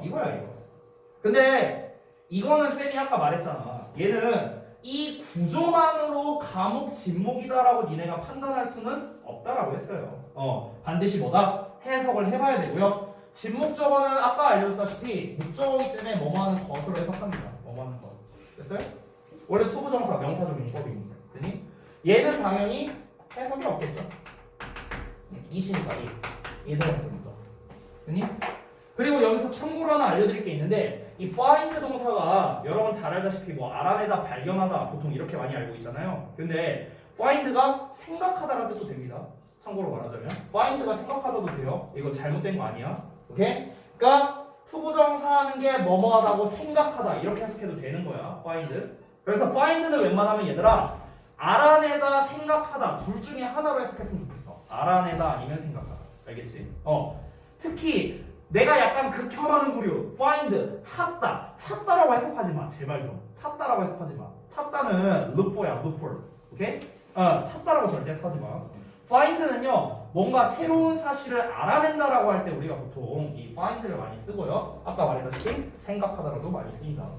이거야 이거. 근데 이거는 쌤이 아까 말했잖아. 얘는 이 구조만으로 감옥 진목이다라고 니네가 판단할 수는 없다라고 했어요. 반드시 뭐다? 해석을 해봐야 되고요. 진목적어는 아까 알려줬다시피 목적어이기 때문에 뭐뭐하는 것으로 해석합니다. 뭐뭐하는 것. 됐어요? 원래 투부정사 명사적 용법입니다. 됐니? 얘는 당연히 해석이 없겠죠. 이시니까 이 해석입니다. 됐니? 그리고 여기서 참고로 하나 알려드릴 게 있는데 이 find 동사가 여러분 잘 알다시피 뭐 알아내다, 발견하다 보통 이렇게 많이 알고 있잖아요. 근데 find가 생각하다라는 뜻도 됩니다. 참고로 말하자면 find가 생각하다도 돼요. 이거 잘못된 거 아니야. 오케이? 그러니까 투부정사 하는 게 뭐뭐하다고 생각하다 이렇게 해석해도 되는 거야. find. 그래서 find는 웬만하면 얘들아 알아내다 생각하다 둘 중에 하나로 해석했으면 좋겠어. 알아내다 아니면 생각하다. 알겠지? 특히 내가 약간 극혐하는 부류 find 찾다라고 해석하지 마. 제발 좀 찾다라고 해석하지 마. 찾다는 look for야 look for. 오케이? 찾다라고 절대 해석하지 마. find는요 뭔가 새로운 사실을 알아낸다라고 할 때 우리가 보통 이 find를 많이 쓰고요. 아까 말했다시피 생각하다라도 많이 씁니다.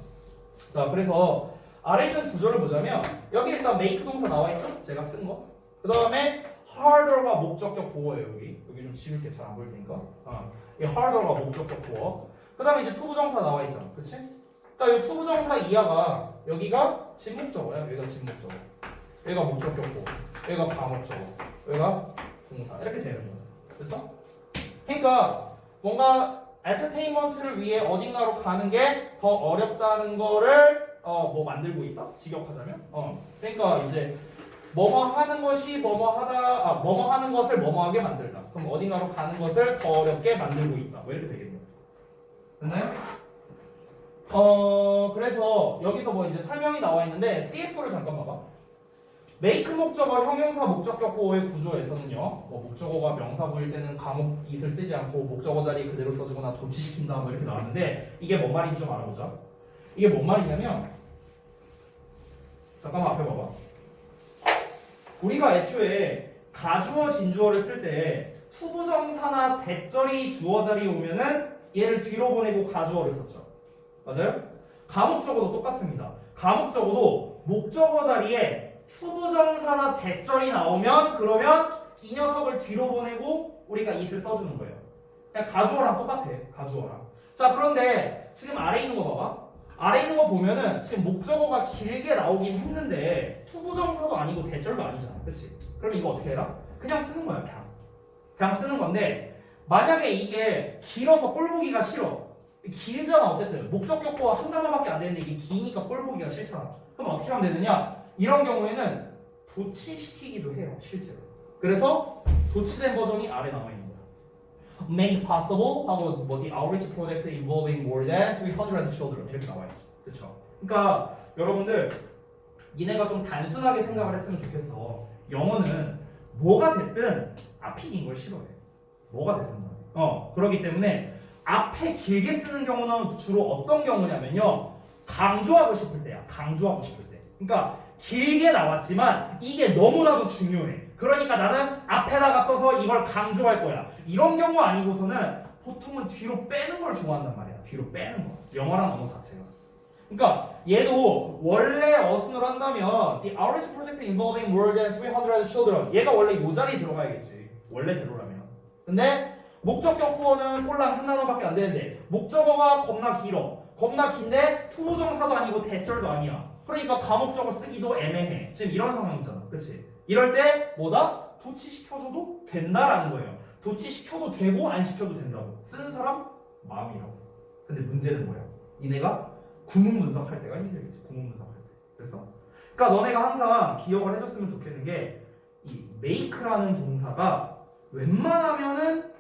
자, 그래서 아래 있는 구조를 보자면 여기 일단 make 동사 나와 있죠? 제가 쓴 거. 그 다음에 harder가 목적격 보어예요. 여기 좀 지울게 잘 안 보일 테니까. 이 harder가 목적격 보어. 그 다음에 이제 투부정사 나와 있잖아. 그치? 그러니까 이 투부정사 이하가 여기가 진목적어야. 여기가 진목적어. 여기가 목적격 보어. 여기가 과목적어. 여기가 동사. 이렇게 되는 거야. 됐어? 그러니까 뭔가 엔터테인먼트를 위해 어딘가로 가는 게 더 어렵다는 거를 뭐 만들고 있다? 직역하자면? 그러니까 이제 뭐뭐 하는 것이 뭐뭐 하는 것을 뭐뭐하게 만들다. 그럼 어딘가로 가는 것을 더 어렵게 만들고 있다. 뭐 이렇게 되겠네요. 됐나요? 그래서 여기서 뭐 이제 설명이 나와 있는데 CF를 잠깐 봐봐. make 목적어 형용사 목적격 보호의 구조에서는요. 뭐 목적어가 명사구일 때는 과목 it을 쓰지 않고 목적어 자리에 그대로 써주거나 도치시킨다 뭐 이렇게 나왔는데 이게 뭔 말인지 좀 알아보자. 이게 뭔 말이냐면 잠깐만 앞에 봐봐. 우리가 애초에 가주어 진주어를 쓸 때 투부정사나 대절이 주어 자리에 오면은 얘를 뒤로 보내고 가주어를 썼죠. 맞아요? 가목적어도 똑같습니다. 가목적어도 목적어 자리에 투부정사나 대절이 나오면 그러면 이 녀석을 뒤로 보내고 우리가 it을 써주는 거예요. 그냥 가주어랑 똑같아. 가주어랑. 자, 그런데 지금 아래 있는 거 봐봐. 아래 있는 거 보면은 지금 목적어가 길게 나오긴 했는데 투부정사도 아니고 대절도 아니잖아. 그치? 그럼 이거 어떻게 해라? 그냥 쓰는 거야. 그냥 쓰는 건데 만약에 이게 길어서 꼴 보기가 싫어. 길잖아. 어쨌든 목적격보가 한 단어밖에 안 되는데 이게 기니까 꼴 보기가 싫잖아. 그럼 어떻게 하면 되느냐? 이런 경우에는 도치시키기도 해요. 실제로. 그래서 도치된 버전이 아래 나와 있는 거야. Make possible 하고 뭐 the outreach project involving more than 300 children 이렇게 나와 있죠. 그렇죠? 그러니까 여러분들 얘네가 좀 단순하게 생각을 했으면 좋겠어. 영어는 뭐가 됐든 앞이 긴 걸 싫어해. 뭐가 됐든 그렇기 때문에 앞에 길게 쓰는 경우는 주로 어떤 경우냐면요. 강조하고 싶을 때야. 강조하고 싶을 때. 그러니까 길게 나왔지만 이게 너무나도 중요해. 그러니까 나는 앞에다가 써서 이걸 강조할 거야. 이런 경우 아니고서는 보통은 뒤로 빼는 걸 좋아한단 말이야. 뒤로 빼는 거. 영어랑 언어 자체가. 그러니까 얘도 원래 어순으로 한다면 The outreach project involving more than 300 children 얘가 원래 이 자리에 들어가야겠지. 원래대로라면. 근데 목적격 보어는 꼴랑 한 단어밖에 안 되는데 목적어가 겁나 길어. 겁나 긴데 투부정사도 아니고 대절도 아니야. 그러니까 가목적어 쓰기도 애매해. 지금 이런 상황이잖아. 그치? 이럴 때 뭐다? 도치시켜줘도 된다라는 거예요. 도치시켜도 되고 안 시켜도 된다고. 쓰는 사람 마음이라고. 근데 문제는 뭐야? 니네가 구문 분석할 때가 힘들겠지. 구문 분석할 때. 됐어? 그러니까 너네가 항상 기억을 해줬으면 좋겠는 게 이 make라는 동사가 웬만하면은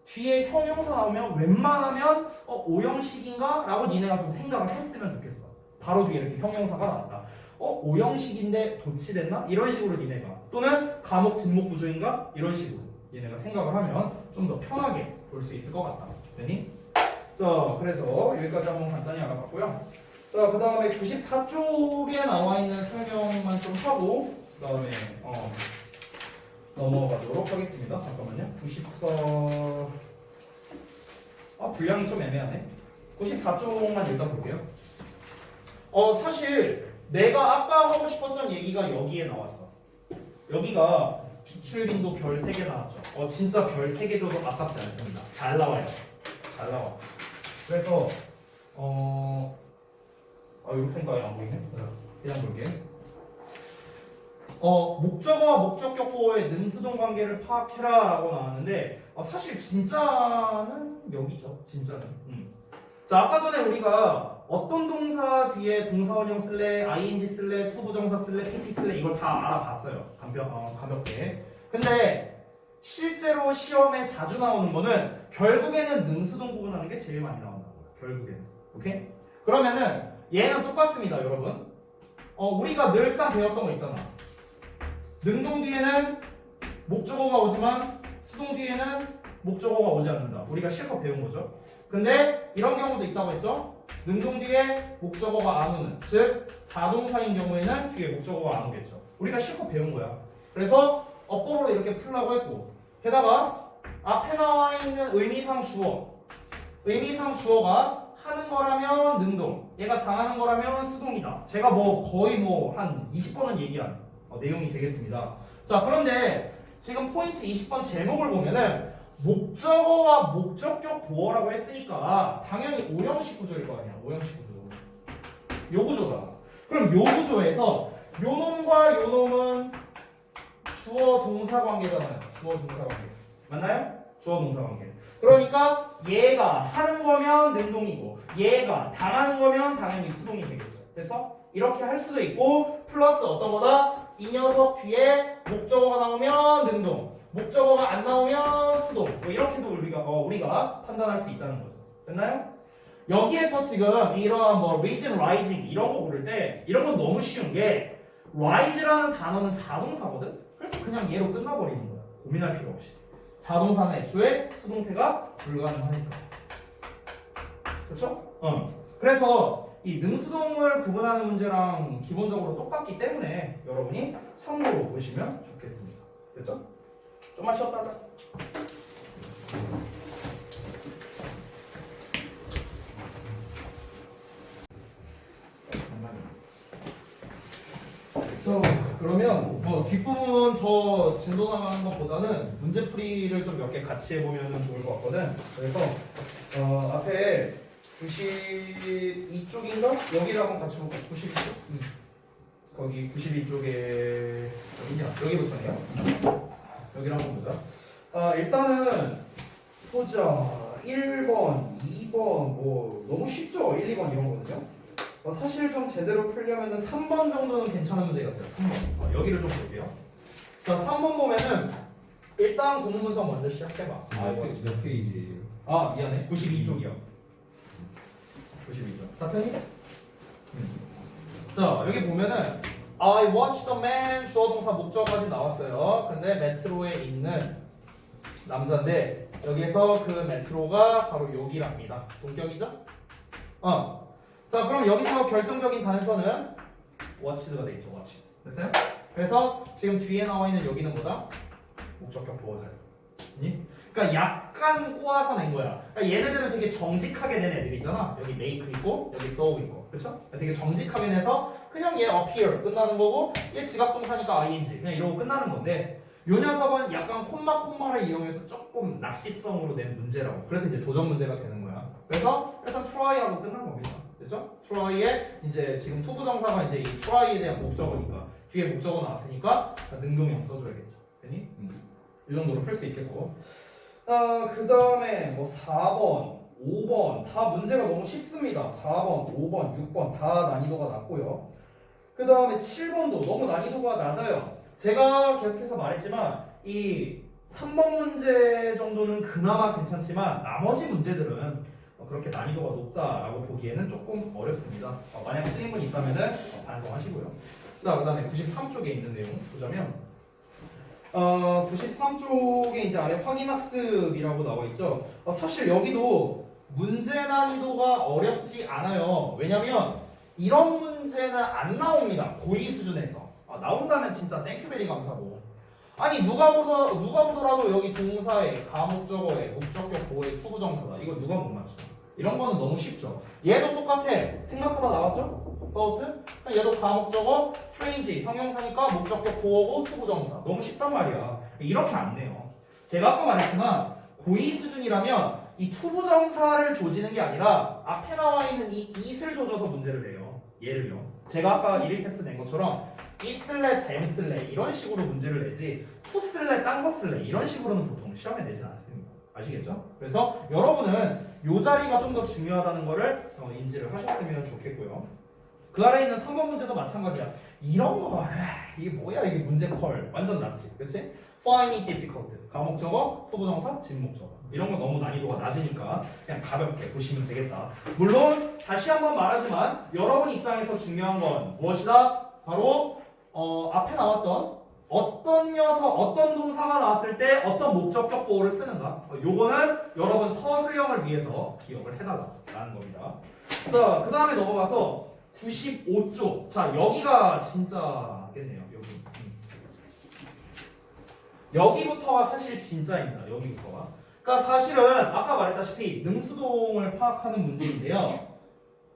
뒤에 형용사 나오면 웬만하면 오형식인가? 라고 니네가 좀 생각을 했으면 좋겠어. 바로 뒤에 이렇게 형용사가 나왔다. 오형식인데 도치됐나? 이런 식으로 니네가 또는 과목 진목 구조인가? 이런 식으로 얘네가 생각을 하면 좀 더 편하게 볼 수 있을 것 같다. 되니? 자, 그래서 여기까지 한번 간단히 알아봤고요. 자, 그 다음에 94쪽에 나와 있는 설명만 좀 하고 그 다음에 넘어가도록 하겠습니다. 잠깐만요. 94... 분량이 좀 애매하네. 94쪽만 일단 볼게요. 사실 내가 아까 하고 싶었던 얘기가 여기에 나왔어. 여기가 기출빈도 별 3개 나왔죠. 진짜 별 3개 줘도 아깝지 않습니다. 잘 나와요. 잘 나와. 그래서 이렇게인가요? 안 보이네? 그냥 볼게. 목적어와 목적격 보호의 능수동 관계를 파악해라 라고 나왔는데 사실 진짜는 여기죠. 진짜는. 자, 아까 전에 우리가 어떤 동사 뒤에 동사원형 쓸래, ing 쓸래, 투부정사 쓸래, pp 쓸래 이걸 다 알아봤어요. 가볍게. 근데 실제로 시험에 자주 나오는 거는 결국에는 능수동 구분하는 게 제일 많이 나온다고요. 결국에는. 오케이? 그러면은 얘는 똑같습니다, 여러분. 우리가 늘상 배웠던 거 있잖아. 능동 뒤에는 목적어가 오지만 수동 뒤에는 목적어가 오지 않는다. 우리가 실컷 배운 거죠. 근데 이런 경우도 있다고 했죠. 능동 뒤에 목적어가 안 오는, 즉 자동사인 경우에는 뒤에 목적어가 안 오겠죠. 우리가 실컷 배운 거야. 그래서 어법으로 이렇게 풀라고 했고, 게다가 앞에 나와 있는 의미상 주어가 하는 거라면 능동, 얘가 당하는 거라면 수동이다. 제가 거의 한 20번은 얘기한 내용이 되겠습니다. 자, 그런데 지금 포인트 20번 제목을 보면은 목적어와 목적격 보어라고 했으니까 당연히 오형식 구조일 거 아니야. 오형식 구조. 요 구조다. 그럼 요 구조에서 요놈과 요놈은 주어 동사 관계잖아요. 주어 동사 관계. 맞나요? 주어 동사 관계. 그러니까 얘가 하는 거면 능동이고 얘가 당하는 거면 당연히 수동이 되겠죠. 그래서 이렇게 할 수도 있고 플러스 어떤 거다? 이 녀석 뒤에 목적어가 나오면 능동, 목적어가 안 나오면 수동. 이렇게도 우리가 판단할 수 있다는 거죠. 됐나요? 여기에서 지금 이런 region, rising 이런 거 고를 때 이런 건 너무 쉬운 게 rise라는 단어는 자동사거든. 그래서 그냥 얘로 끝나버리는 거야. 고민할 필요 없이. 자동사는 애초에 수동태가 불가능하니까. 그렇죠? 그래서 이 능수동을 구분하는 문제랑 기본적으로 똑같기 때문에 여러분이 참고로 보시면 좋겠습니다. 됐죠? 좀만 쉬었다 하자. 그러면 뒷부분 더 진도 나가는 것보다는 문제풀이를 좀 몇 개 같이 해보면 좋을 것 같거든. 그래서 앞에 92쪽인가? 여기랑 같이 볼까? 92쪽? 거기 92쪽에 어디냐? 여기부터네요. 여기랑 한번 보자. 일단은 보자. 1번, 2번 너무 쉽죠? 1, 2번 이런 거거든요. 사실 좀 제대로 풀려면은 3번 정도는 괜찮은 문제 같아요. 3번. 여기를 좀 볼게요. 자, 3번 보면은 일단 구문 분석 먼저 시작해봐. 몇 페이지? 미안해. 92쪽이요. 92쪽. 다 펴니? 자, 여기 보면은 I watched the man 주어 동사 목적어까지 나왔어요. 근데 메트로에 있는 남자인데 여기에서 그 메트로가 바로 여기랍니다. 동격이죠? 자, 그럼 여기서 결정적인 단서는 watched가 돼 있죠. watch. 됐어요? 그래서 지금 뒤에 나와 있는 여기는 뭐다? 목적격 보호자야. 그러니까 약간 꼬아서 낸 거야. 그러니까 얘네들은 되게 정직하게 낸 애들이잖아. 여기 make 있고 여기 so 있고, 그렇죠? 되게 정직하게 내서 그냥 얘 appear 끝나는 거고 얘 지각동사니까 ing 그냥 이러고 끝나는 건데 요 녀석은 약간 콤마를 이용해서 조금 낚시성으로 낸 문제라고. 그래서 이제 도전 문제가 되는 거야. 그래서 일단 try하고 끝난 겁니다. 됐죠? try에 이제 지금 투부정사가 이제 이 try에 대한 목적어니까 뒤에 목적어 나왔으니까 능동형 써줘야겠죠. 됐니? 이 정도로 풀 수 있겠고. 그 다음에 4번, 5번 다 문제가 너무 쉽습니다. 4번, 5번, 6번 다 난이도가 낮고요. 그 다음에 7번도 너무 난이도가 낮아요. 제가 계속해서 말했지만 이 3번 문제 정도는 그나마 괜찮지만 나머지 문제들은 그렇게 난이도가 높다라고 보기에는 조금 어렵습니다. 만약 틀린 분 있다면은 반성하시고요. 자, 그 다음에 93쪽에 있는 내용 보자면 93쪽에 이제 아래 확인학습이라고 나와 있죠. 사실 여기도 문제 난이도가 어렵지 않아요. 왜냐면 이런 문제는 안 나옵니다. 고2 수준에서. 나온다면 진짜 땡큐베리 감사고. 아니 누가 보더라도 여기 동사에 가목적어에 목적격 보호에 투부정사다. 이거 누가 못 맞춰? 이런 거는 너무 쉽죠. 얘도 똑같아. 생각보다 나왔죠? about? 얘도 가목적어, strange, 형용사니까 목적격 보호고 투부정사. 너무 쉽단 말이야. 이렇게 안 내요. 제가 아까 말했지만 고2 수준이라면 이 투부정사를 조지는 게 아니라 앞에 나와 있는 이 it을 조져서 문제를 내요. 예를요. 제가 아까 1일 테스트 낸 것처럼 이 쓸래, 댐 쓸래 이런 식으로 문제를 내지 투 쓸래, 딴 거 쓸래 이런 식으로는 보통 시험에 내진 않습니다. 아시겠죠? 그래서 여러분은 이 자리가 좀 더 중요하다는 거를 인지를 하셨으면 좋겠고요. 그 아래에 있는 3번 문제도 마찬가지야. 이런 거 이게 뭐야 이게 문제 컬 완전 낮지, 그렇지? Find it difficult 가목적어, 투부정사, 진목적어 이런 거 너무 난이도가 낮으니까 그냥 가볍게 보시면 되겠다. 물론 다시 한번 말하지만 여러분 입장에서 중요한 건 무엇이다? 바로 앞에 나왔던 어떤 녀석, 어떤 동사가 나왔을 때 어떤 목적격 보호를 쓰는가. 요거는 여러분 서술형을 위해서 기억을 해달라는 겁니다. 자, 그 다음에 넘어가서 95쪽. 자, 여기가 진짜겠네요. 여기. 여기부터가 사실 진짜입니다. 여기부터가. 그러니까 사실은 아까 말했다시피 능수동을 파악하는 문제인데요.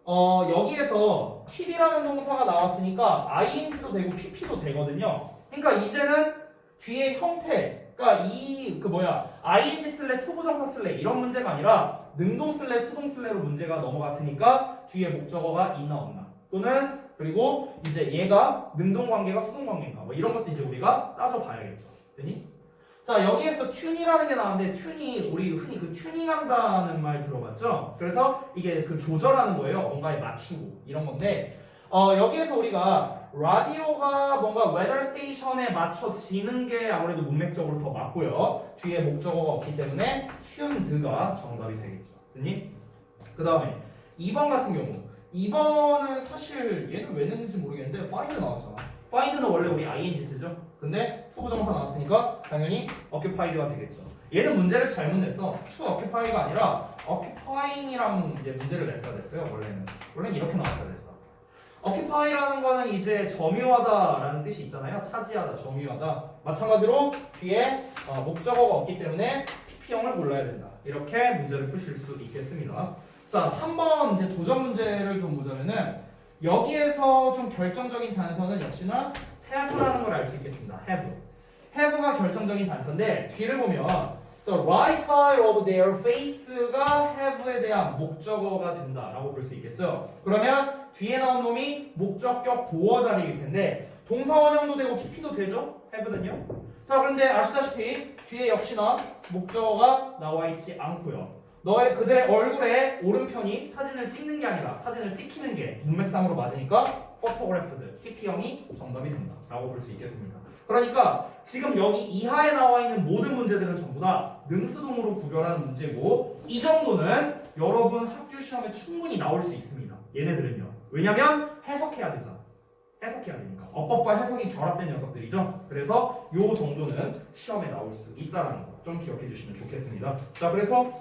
여기에서 팁이라는 동사가 나왔으니까 ing도 되고 pp도 되거든요. 그러니까 이제는 뒤에 형태, 그러니까 ing 쓸래 투부정사 쓸래 이런 문제가 아니라 능동 쓸래 수동 쓸래로 문제가 넘어갔으니까 뒤에 목적어가 있나 없나 또는 그리고 이제 얘가 능동 관계가 수동 관계인가 뭐 이런 것도 이제 우리가 따져봐야겠죠. 됐니? 자, 여기에서 튠이라는 게 나왔는데 튠이 우리 흔히 그 튜닝한다는 말 들어봤죠? 그래서 이게 그 조절하는 거예요. 뭔가에 맞추고 이런 건데 여기에서 우리가 라디오가 뭔가 웨더 스테이션에 맞춰지는 게 아무래도 문맥적으로 더 맞고요. 뒤에 목적어가 없기 때문에 튠드가 정답이 되겠죠. 됐니? 그 다음에 2번 같은 경우 2번은 사실 얘는 왜 냈는지 모르겠는데 find 나왔잖아. find는 원래 우리 ing 쓰죠. 근데 투부정사 나왔으니까 당연히 occupy가 되겠죠. 얘는 문제를 잘못 냈어. to occupy가 아니라 occupying이랑 이제 문제를 냈어야 됐어요. 원래는 이렇게 나왔어야 됐어. occupy라는 거는 이제 점유하다라는 뜻이 있잖아요. 차지하다, 점유하다. 마찬가지로 뒤에 목적어가 없기 때문에 pp형을 골라야 된다. 이렇게 문제를 푸실 수 있겠습니다. 자, 3번 이제 도전 문제를 좀 보자면은 여기에서 좀 결정적인 단서는 역시나 have라는 걸 알 수 있겠습니다. have가 결정적인 단서인데 뒤를 보면 the right side of their face가 have에 대한 목적어가 된다라고 볼 수 있겠죠. 그러면 뒤에 나온 놈이 목적격 보어 자리일 텐데 동사 원형도 되고 pp도 되죠. have는요. 자, 그런데 아시다시피 뒤에 역시나 목적어가 나와 있지 않고요. 그들의 얼굴에 오른편이 사진을 찍는 게 아니라 사진을 찍히는 게 문맥상으로 맞으니까 photographd, pp형이 정답이 된다 라고 볼 수 있겠습니다. 그러니까 지금 여기 이하에 나와 있는 모든 문제들은 전부 다 능수동으로 구별하는 문제고 이 정도는 여러분 학교 시험에 충분히 나올 수 있습니다. 얘네들은요. 왜냐면 해석해야 되잖아. 해석해야 되니까. 어법과 해석이 결합된 녀석들이죠. 그래서 요 정도는 시험에 나올 수 있다는 거 좀 기억해 주시면 좋겠습니다. 자, 그래서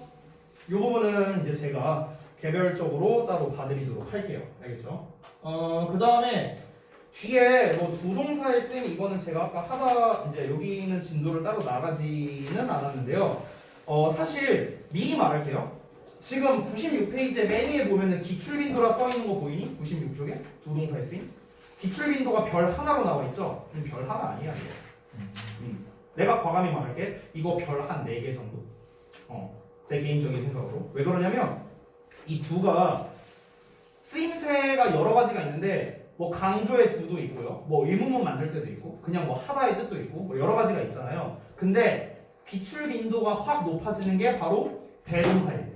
이 부분은 이제 제가 개별적으로 따로 봐드리도록 할게요. 알겠죠? 그 다음에 뒤에 뭐 두 동사의 쓰임 이거는 제가 아까 하다 이제 여기 있는 진도를 따로 나가지는 않았는데요. 사실 미리 말할게요. 지금 96페이지에 맨 위에 보면은 기출빈도라 써 있는 거 보이니? 96쪽에 두 동사의 쓰임. 기출빈도가 별 하나로 나와 있죠? 별 하나 아니야 이거. 내가 과감히 말할게. 이거 별 한 4개 정도. 제 개인적인 생각으로. 왜 그러냐면 이 두가 쓰임새가 여러 가지가 있는데 뭐 강조의 두도 있고요. 뭐 의문문 만들 때도 있고 그냥 뭐 하다의 뜻도 있고 뭐 여러 가지가 있잖아요. 근데 기출 빈도가 확 높아지는 게 바로 대동사일 때.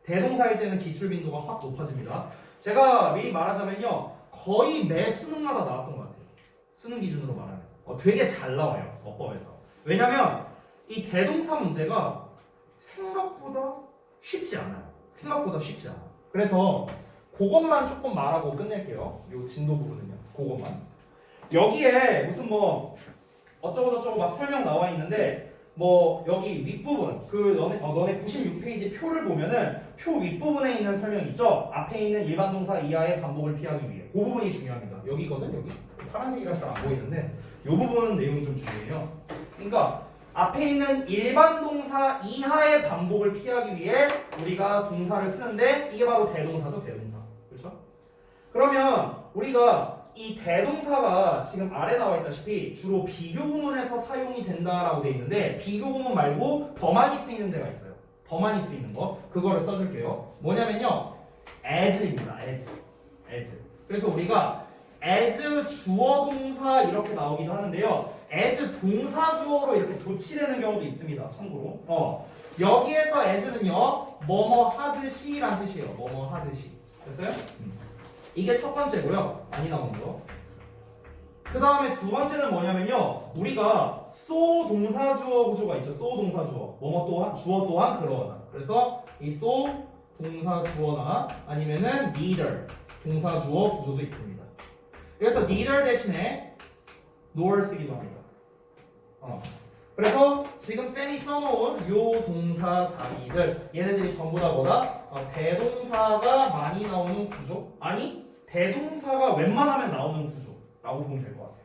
대동사일 때는 기출 빈도가 확 높아집니다. 제가 미리 말하자면요. 거의 매 수능마다 나왔던 것 같아요. 수능 기준으로 말하면. 되게 잘 나와요. 어법에서. 왜냐면 이 대동사 문제가 생각보다 쉽지 않아요. 그래서 그것만 조금 말하고 끝낼게요. 요 진도 부분은요. 그것만. 여기에 무슨 뭐 어쩌고저쩌고 막 설명 나와 있는데 뭐 여기 윗부분 너네 96페이지 표를 보면은 표 윗부분에 있는 설명 있죠? 앞에 있는 일반 동사 이하의 반복을 피하기 위해 그 부분이 중요합니다. 여기거든 여기 파란색이라서 잘 안 보이는데 이 부분 내용이 좀 중요해요. 그러니까 앞에 있는 일반 동사 이하의 반복을 피하기 위해 우리가 동사를 쓰는데 이게 바로 대동사죠. 대동사. 그렇죠? 그러면 우리가 이 대동사가 지금 아래 나와 있다시피 주로 비교구문에서 사용이 된다라고 돼 있는데 비교구문 말고 더 많이 쓰이는 데가 있어요. 더 많이 쓰이는 거 그거를 써줄게요. 뭐냐면요. as입니다. as. 그래서 우리가 as 주어 동사 이렇게 나오기도 하는데요. as 동사 주어로 이렇게 도치되는 경우도 있습니다. 참고로. 여기에서 as는요. 뭐뭐 하듯이 라는 뜻이에요. 뭐뭐 하듯이. 됐어요? 이게 첫 번째고요. 많이 나오는 거. 그 다음에 두 번째는 뭐냐면요. 우리가 so 동사 주어 구조가 있죠. so 동사 주어. 뭐뭐 또한 주어 또한 그러나. 그래서 이 so 동사 주어나 아니면은 neither 동사 주어 구조도 있습니다. 그래서 neither 대신에 nor 쓰기도 합니다. 그래서 지금 쌤이 써놓은 요 동사 자리들 얘네들이 전부 다 뭐다? 대동사가 많이 나오는 구조? 아니 대동사가 웬만하면 나오는 구조라고 보면 될 것 같아요.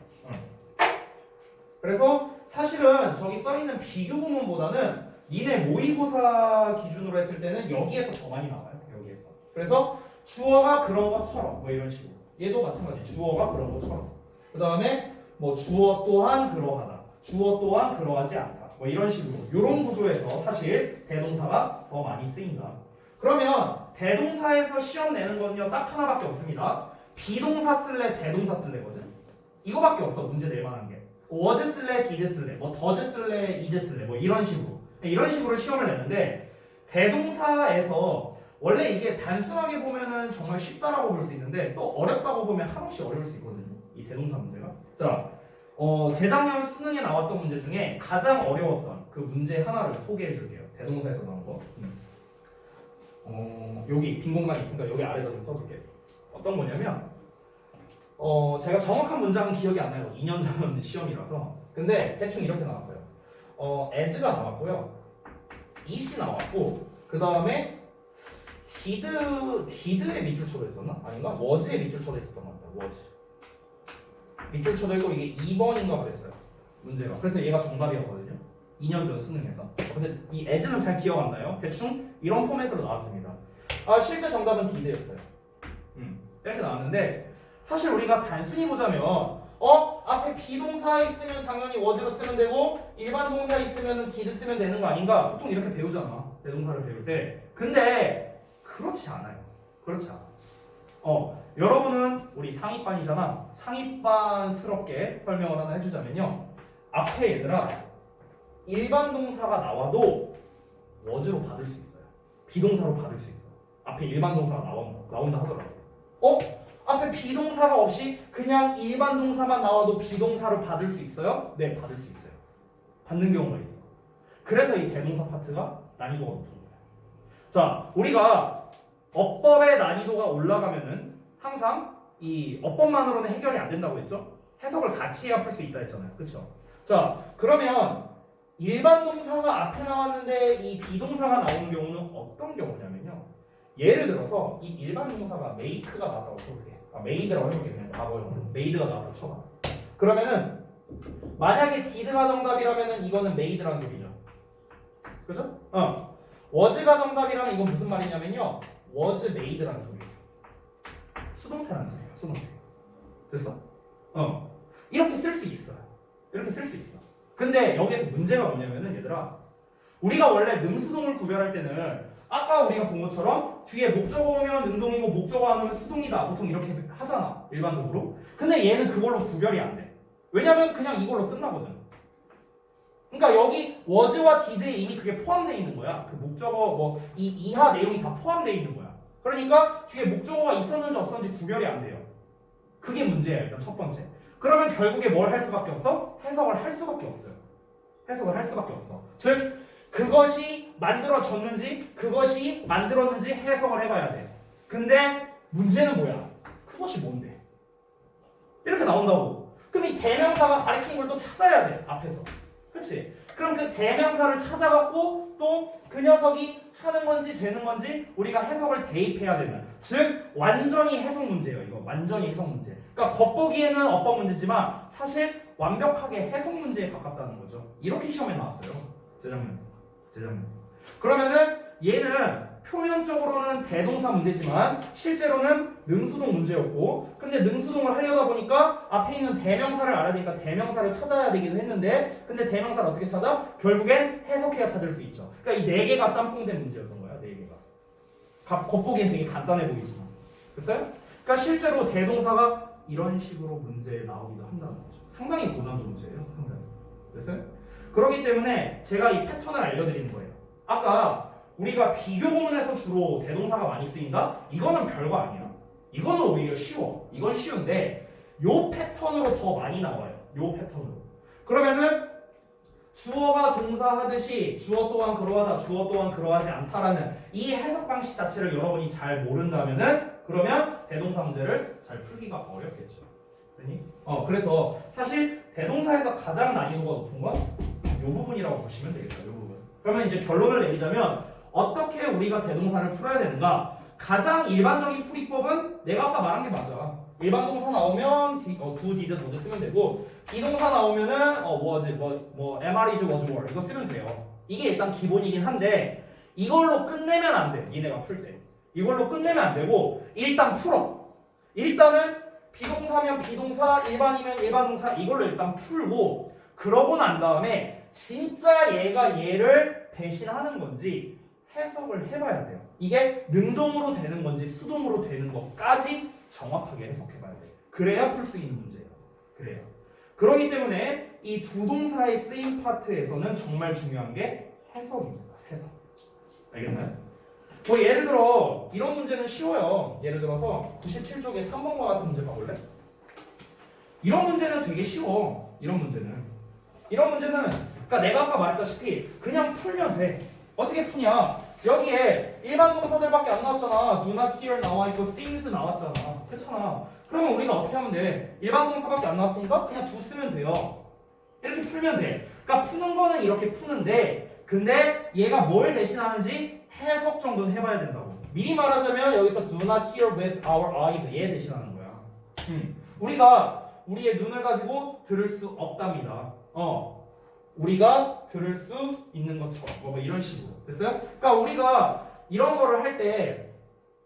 그래서 사실은 저기 써있는 비교 구문보다는 니네 모의고사 기준으로 했을 때는 여기에서 더 많이 나와요. 여기에서. 그래서 주어가 그런 것처럼 뭐 이런 식으로. 얘도 마찬가지. 주어가 그런 것처럼. 그 다음에 뭐 주어 또한 그러하다. 주어 또한 그러하지 않다. 뭐 이런 식으로. 이런 구조에서 사실 대동사가 더 많이 쓰인다. 그러면 대동사에서 시험 내는 건요 딱 하나밖에 없습니다. 비동사 쓸래 대동사 쓸래거든. 이거밖에 없어. 문제 낼 만한 게. was 쓸래 did 쓸래 뭐 does 쓸래 is 쓸래 뭐 이런 식으로 시험을 내는데 대동사에서 원래 이게 단순하게 보면은 정말 쉽다라고 볼 수 있는데 또 어렵다고 보면 한없이 어려울 수 있거든요. 이 대동사 문제가. 자, 재작년 수능에 나왔던 문제 중에 가장 어려웠던 그 문제 하나를 소개해 줄게요. 대동사에서 나온 거. 여기 빈 공간이 있으니까 여기 아래다 좀 써볼게요. 어떤 거냐면 제가 정확한 문장은 기억이 안 나요. 2년 전 시험이라서. 근데 대충 이렇게 나왔어요. as가 나왔고요. it이 나왔고 그 다음에 did의 밑줄 쳐도했었나? 아닌가? was의 밑줄 쳐도했었던 것 같아요. was. 밑줄 쳐도있고 이게 2번인가 그랬어요. 문제가. 그래서 얘가 정답이었거든요. 2년 전 수능에서. 근데 이 as는 잘 기억 안 나요. 대충 이런 포맷으로 나왔습니다. 실제 정답은 did였어요. 이렇게 나왔는데 사실 우리가 단순히 보자면 앞에 비동사 있으면 당연히 was로 쓰면 되고 일반 동사 있으면 did 쓰면 되는 거 아닌가? 보통 이렇게 배우잖아. 대동사를 배울 때. 근데 그렇지 않아요. 그렇지 않아. 여러분은 우리 상위반이잖아. 상위반스럽게 설명을 하나 해주자면요. 앞에 얘들아 일반 동사가 나와도 was로 받을 수 있어요. 비동사로 받을 수 있어. 앞에 일반 동사가 나온다 하더라고. 앞에 비동사가 없이 그냥 일반 동사만 나와도 비동사로 받을 수 있어요? 네, 받을 수 있어요. 받는 경우가 있어. 그래서 이 대동사 파트가 난이도가 높은 거예요. 자, 우리가 어법의 난이도가 올라가면은 항상 이 어법만으로는 해결이 안 된다고 했죠? 해석을 같이 해야 풀 수 있다 했잖아요. 그렇죠? 자, 그러면 일반 동사가 앞에 나왔는데 이 비동사가 나오는 경우는 어떤 경우냐면요. 예를 들어서 이 일반 동사가 make가 나왔다고 쳐볼게. made라고 해볼게. 그냥 과거형. made가 나왔다고 쳐봐. 그러면은 만약에 did가 정답이라면은 이거는 made라는 소리죠. 그죠? was가 정답이라면 이건 무슨 말이냐면요. was made라는 소리예요. 수동태라는 소리예요. 수동태. 됐어? 이렇게 쓸 수 있어요. 이렇게 쓸 수 있어. 근데 여기에서 문제가 뭐냐면은 얘들아 우리가 원래 능수동을 구별할 때는 아까 우리가 본 것처럼 뒤에 목적어 오면 능동이고 목적어 안 오면 수동이다 보통 이렇게 하잖아 일반적으로. 근데 얘는 그걸로 구별이 안 돼. 왜냐면 그냥 이걸로 끝나거든. 그러니까 여기 was와 did에 이미 그게 포함되어 있는 거야. 그 목적어 뭐 이 이하 내용이 다 포함되어 있는 거야. 그러니까 뒤에 목적어가 있었는지 없었는지 구별이 안 돼요. 그게 문제야 일단 첫 번째. 그러면 결국에 뭘 할 수밖에 없어? 해석을 할 수밖에 없어요. 해석을 할 수밖에 없어. 즉 그것이 만들어졌는지 그것이 만들었는지 해석을 해봐야 돼. 근데 문제는 뭐야? 그것이 뭔데? 이렇게 나온다고. 그럼 이 대명사가 가리킨 걸 또 찾아야 돼. 앞에서. 그치? 그럼 그 대명사를 찾아갖고 또 그 녀석이 하는 건지 되는 건지 우리가 해석을 대입해야 되는. 즉 완전히 해석 문제예요. 이거 완전히 해석 문제. 그러니까 겉보기에는 어법 문제지만 사실 완벽하게 해석 문제에 가깝다는 거죠. 이렇게 시험에 나왔어요. 재작년. 그러면은 얘는 표면적으로는 대동사 문제지만 실제로는 능수동 문제였고 근데 능수동을 하려다 보니까 앞에 있는 대명사를 알아야 되니까 대명사를 찾아야 되기도 했는데 근데 대명사를 어떻게 찾아? 결국엔 해석해야 찾을 수 있죠. 그러니까 이 네 개가 짬뽕된 문제였던 거야. 네 개가. 겉보기엔 되게 간단해 보이지만 됐어요? 그러니까 실제로 대동사가 이런 식으로 문제에 나오기도 한다는 거죠. 상당히 고난도 문제예요. 상당히. 됐어요? 그렇기 때문에 제가 이 패턴을 알려드리는 거예요. 아까 우리가 비교 구문에서 주로 대동사가 많이 쓰인다? 이거는 별거 아니야. 이거는 오히려 쉬워. 이건 쉬운데 요 패턴으로 더 많이 나와요. 요 패턴으로. 그러면은 주어가 동사하듯이 주어 또한 그러하다, 주어 또한 그러하지 않다라는 이 해석 방식 자체를 여러분이 잘 모른다면은 그러면 대동사 문제를 잘 풀기가 어렵겠죠. 됐니? 그래서 사실 대동사에서 가장 난이도가 높은 건 이 부분이라고 보시면 되겠죠. 이 부분. 그러면 이제 결론을 내리자면 어떻게 우리가 대동사를 풀어야 되는가? 가장 일반적인 풀이법은 내가 아까 말한 게 맞아. 일반 동사 나오면 do, did, would 쓰면 되고 비동사 나오면은 was, am, are, is, was, were 이거 쓰면 돼요. 이게 일단 기본이긴 한데 이걸로 끝내면 안 돼. 니네가 풀 때. 이걸로 끝내면 안 되고 일단 풀어. 일단은 비동사면 비동사, 일반이면 일반 동사 이걸로 일단 풀고 그러고 난 다음에 진짜 얘가 얘를 대신하는 건지 해석을 해봐야 돼요. 이게 능동으로 되는 건지 수동으로 되는 것까지 정확하게 해석해봐야 돼. 그래야 풀 수 있는 문제예요. 그래요. 그렇기 때문에 이 두 동사의 쓰임 파트에서는 정말 중요한 게 해석입니다. 해석. 알겠나요? 뭐 예를 들어 이런 문제는 쉬워요. 예를 들어서 97쪽에 3번과 같은 문제 봐볼래? 이런 문제는 되게 쉬워. 이런 문제는 그러니까 내가 아까 말했다시피 그냥 풀면 돼. 어떻게 푸냐? 여기에 일반 동사들밖에 안 나왔잖아. do not hear 나와 있고 sings 나왔잖아. 그렇잖아. 그러면 우리가 어떻게 하면 돼? 일반 동사밖에 안 나왔으니까 그냥 do 쓰면 돼요. 이렇게 풀면 돼. 그러니까 푸는 거는 이렇게 푸는데 근데 얘가 뭘 대신하는지 해석 정도는 해봐야 된다고. 미리 말하자면 여기서 do not hear with our eyes 얘 대신하는 거야. 우리가 우리의 눈을 가지고 들을 수 없답니다. 우리가 들을 수 있는 것처럼 뭐 이런 식으로 됐어요? 그러니까 우리가 이런 거를 할 때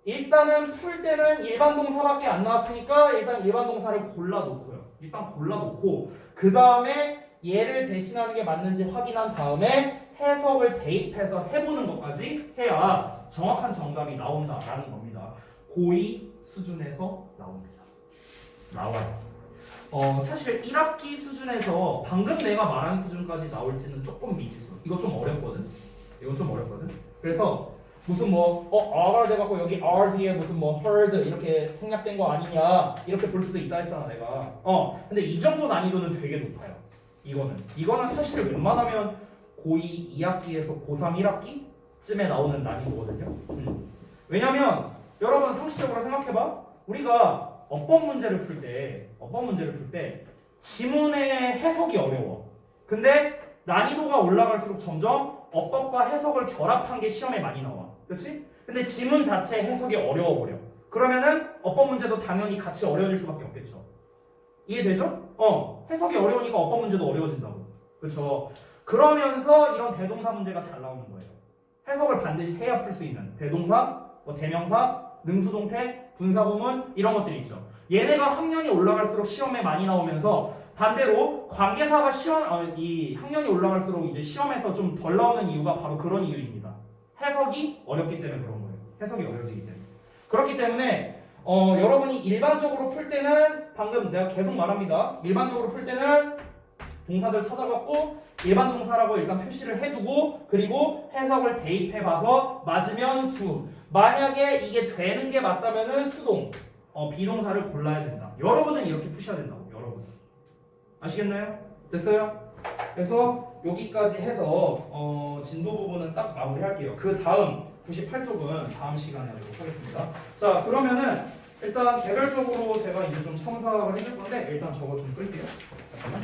일단은 풀 때는 일반 동사밖에 안 나왔으니까 일단 일반 동사를 골라놓고요. 일단 골라놓고 그 다음에 얘를 대신하는 게 맞는지 확인한 다음에 해석을 대입해서 해보는 것까지 해야 정확한 정답이 나온다라는 겁니다. 고2 수준에서 나옵니다. 나와요. 사실 1학기 수준에서 방금 내가 말한 수준까지 나올지는 조금 미지수. 이거 좀 어렵거든. 그래서 무슨 R가 돼갖고 여기 R 뒤에 무슨 heard 이렇게 생략된 거 아니냐 이렇게 볼 수도 있다 했잖아 내가. 근데 이 정도 난이도는 되게 높아요. 이거는 사실 웬만하면 고2 2학기에서 고3 1학기쯤에 나오는 난이도거든요. 왜냐면 여러분 상식적으로 생각해봐. 우리가 어법 문제를 풀 때 지문의 해석이 어려워. 근데 난이도가 올라갈수록 점점 어법과 해석을 결합한 게 시험에 많이 나와. 그렇지? 근데 지문 자체의 해석이 어려워버려. 그러면은 어법 문제도 당연히 같이 어려워질 수밖에 없겠죠. 이해되죠? 해석이 어려우니까 어법 문제도 어려워진다고. 그렇죠? 그러면서 이런 대동사 문제가 잘 나오는 거예요. 해석을 반드시 해야 풀 수 있는 대동사, 대명사, 능수동태, 분사구문 이런 것들이 있죠. 얘네가 학년이 올라갈수록 시험에 많이 나오면서 반대로 관계사가 이 학년이 올라갈수록 이제 시험에서 좀 덜 나오는 이유가 바로 그런 이유입니다. 해석이 어렵기 때문에 그런 거예요. 해석이 어려워지기 때문에. 그렇기 때문에 여러분이 일반적으로 풀 때는 방금 내가 계속 말합니다. 일반적으로 풀 때는 동사들 찾아갖고 일반 동사라고 일단 표시를 해두고 그리고 해석을 대입해봐서 맞으면 do. 만약에 이게 되는 게 맞다면은 수동, 비동사를 골라야 된다. 여러분은 이렇게 푸셔야 된다고. 여러분 아시겠나요? 됐어요? 그래서 여기까지 해서 진도 부분은 딱 마무리할게요. 그 다음 98쪽은 다음 시간에 하도록 하겠습니다. 자 그러면은 일단 개별적으로 제가 이제 좀 첨삭을 해줄 건데 일단 저거 좀 끌게요. 잠깐만.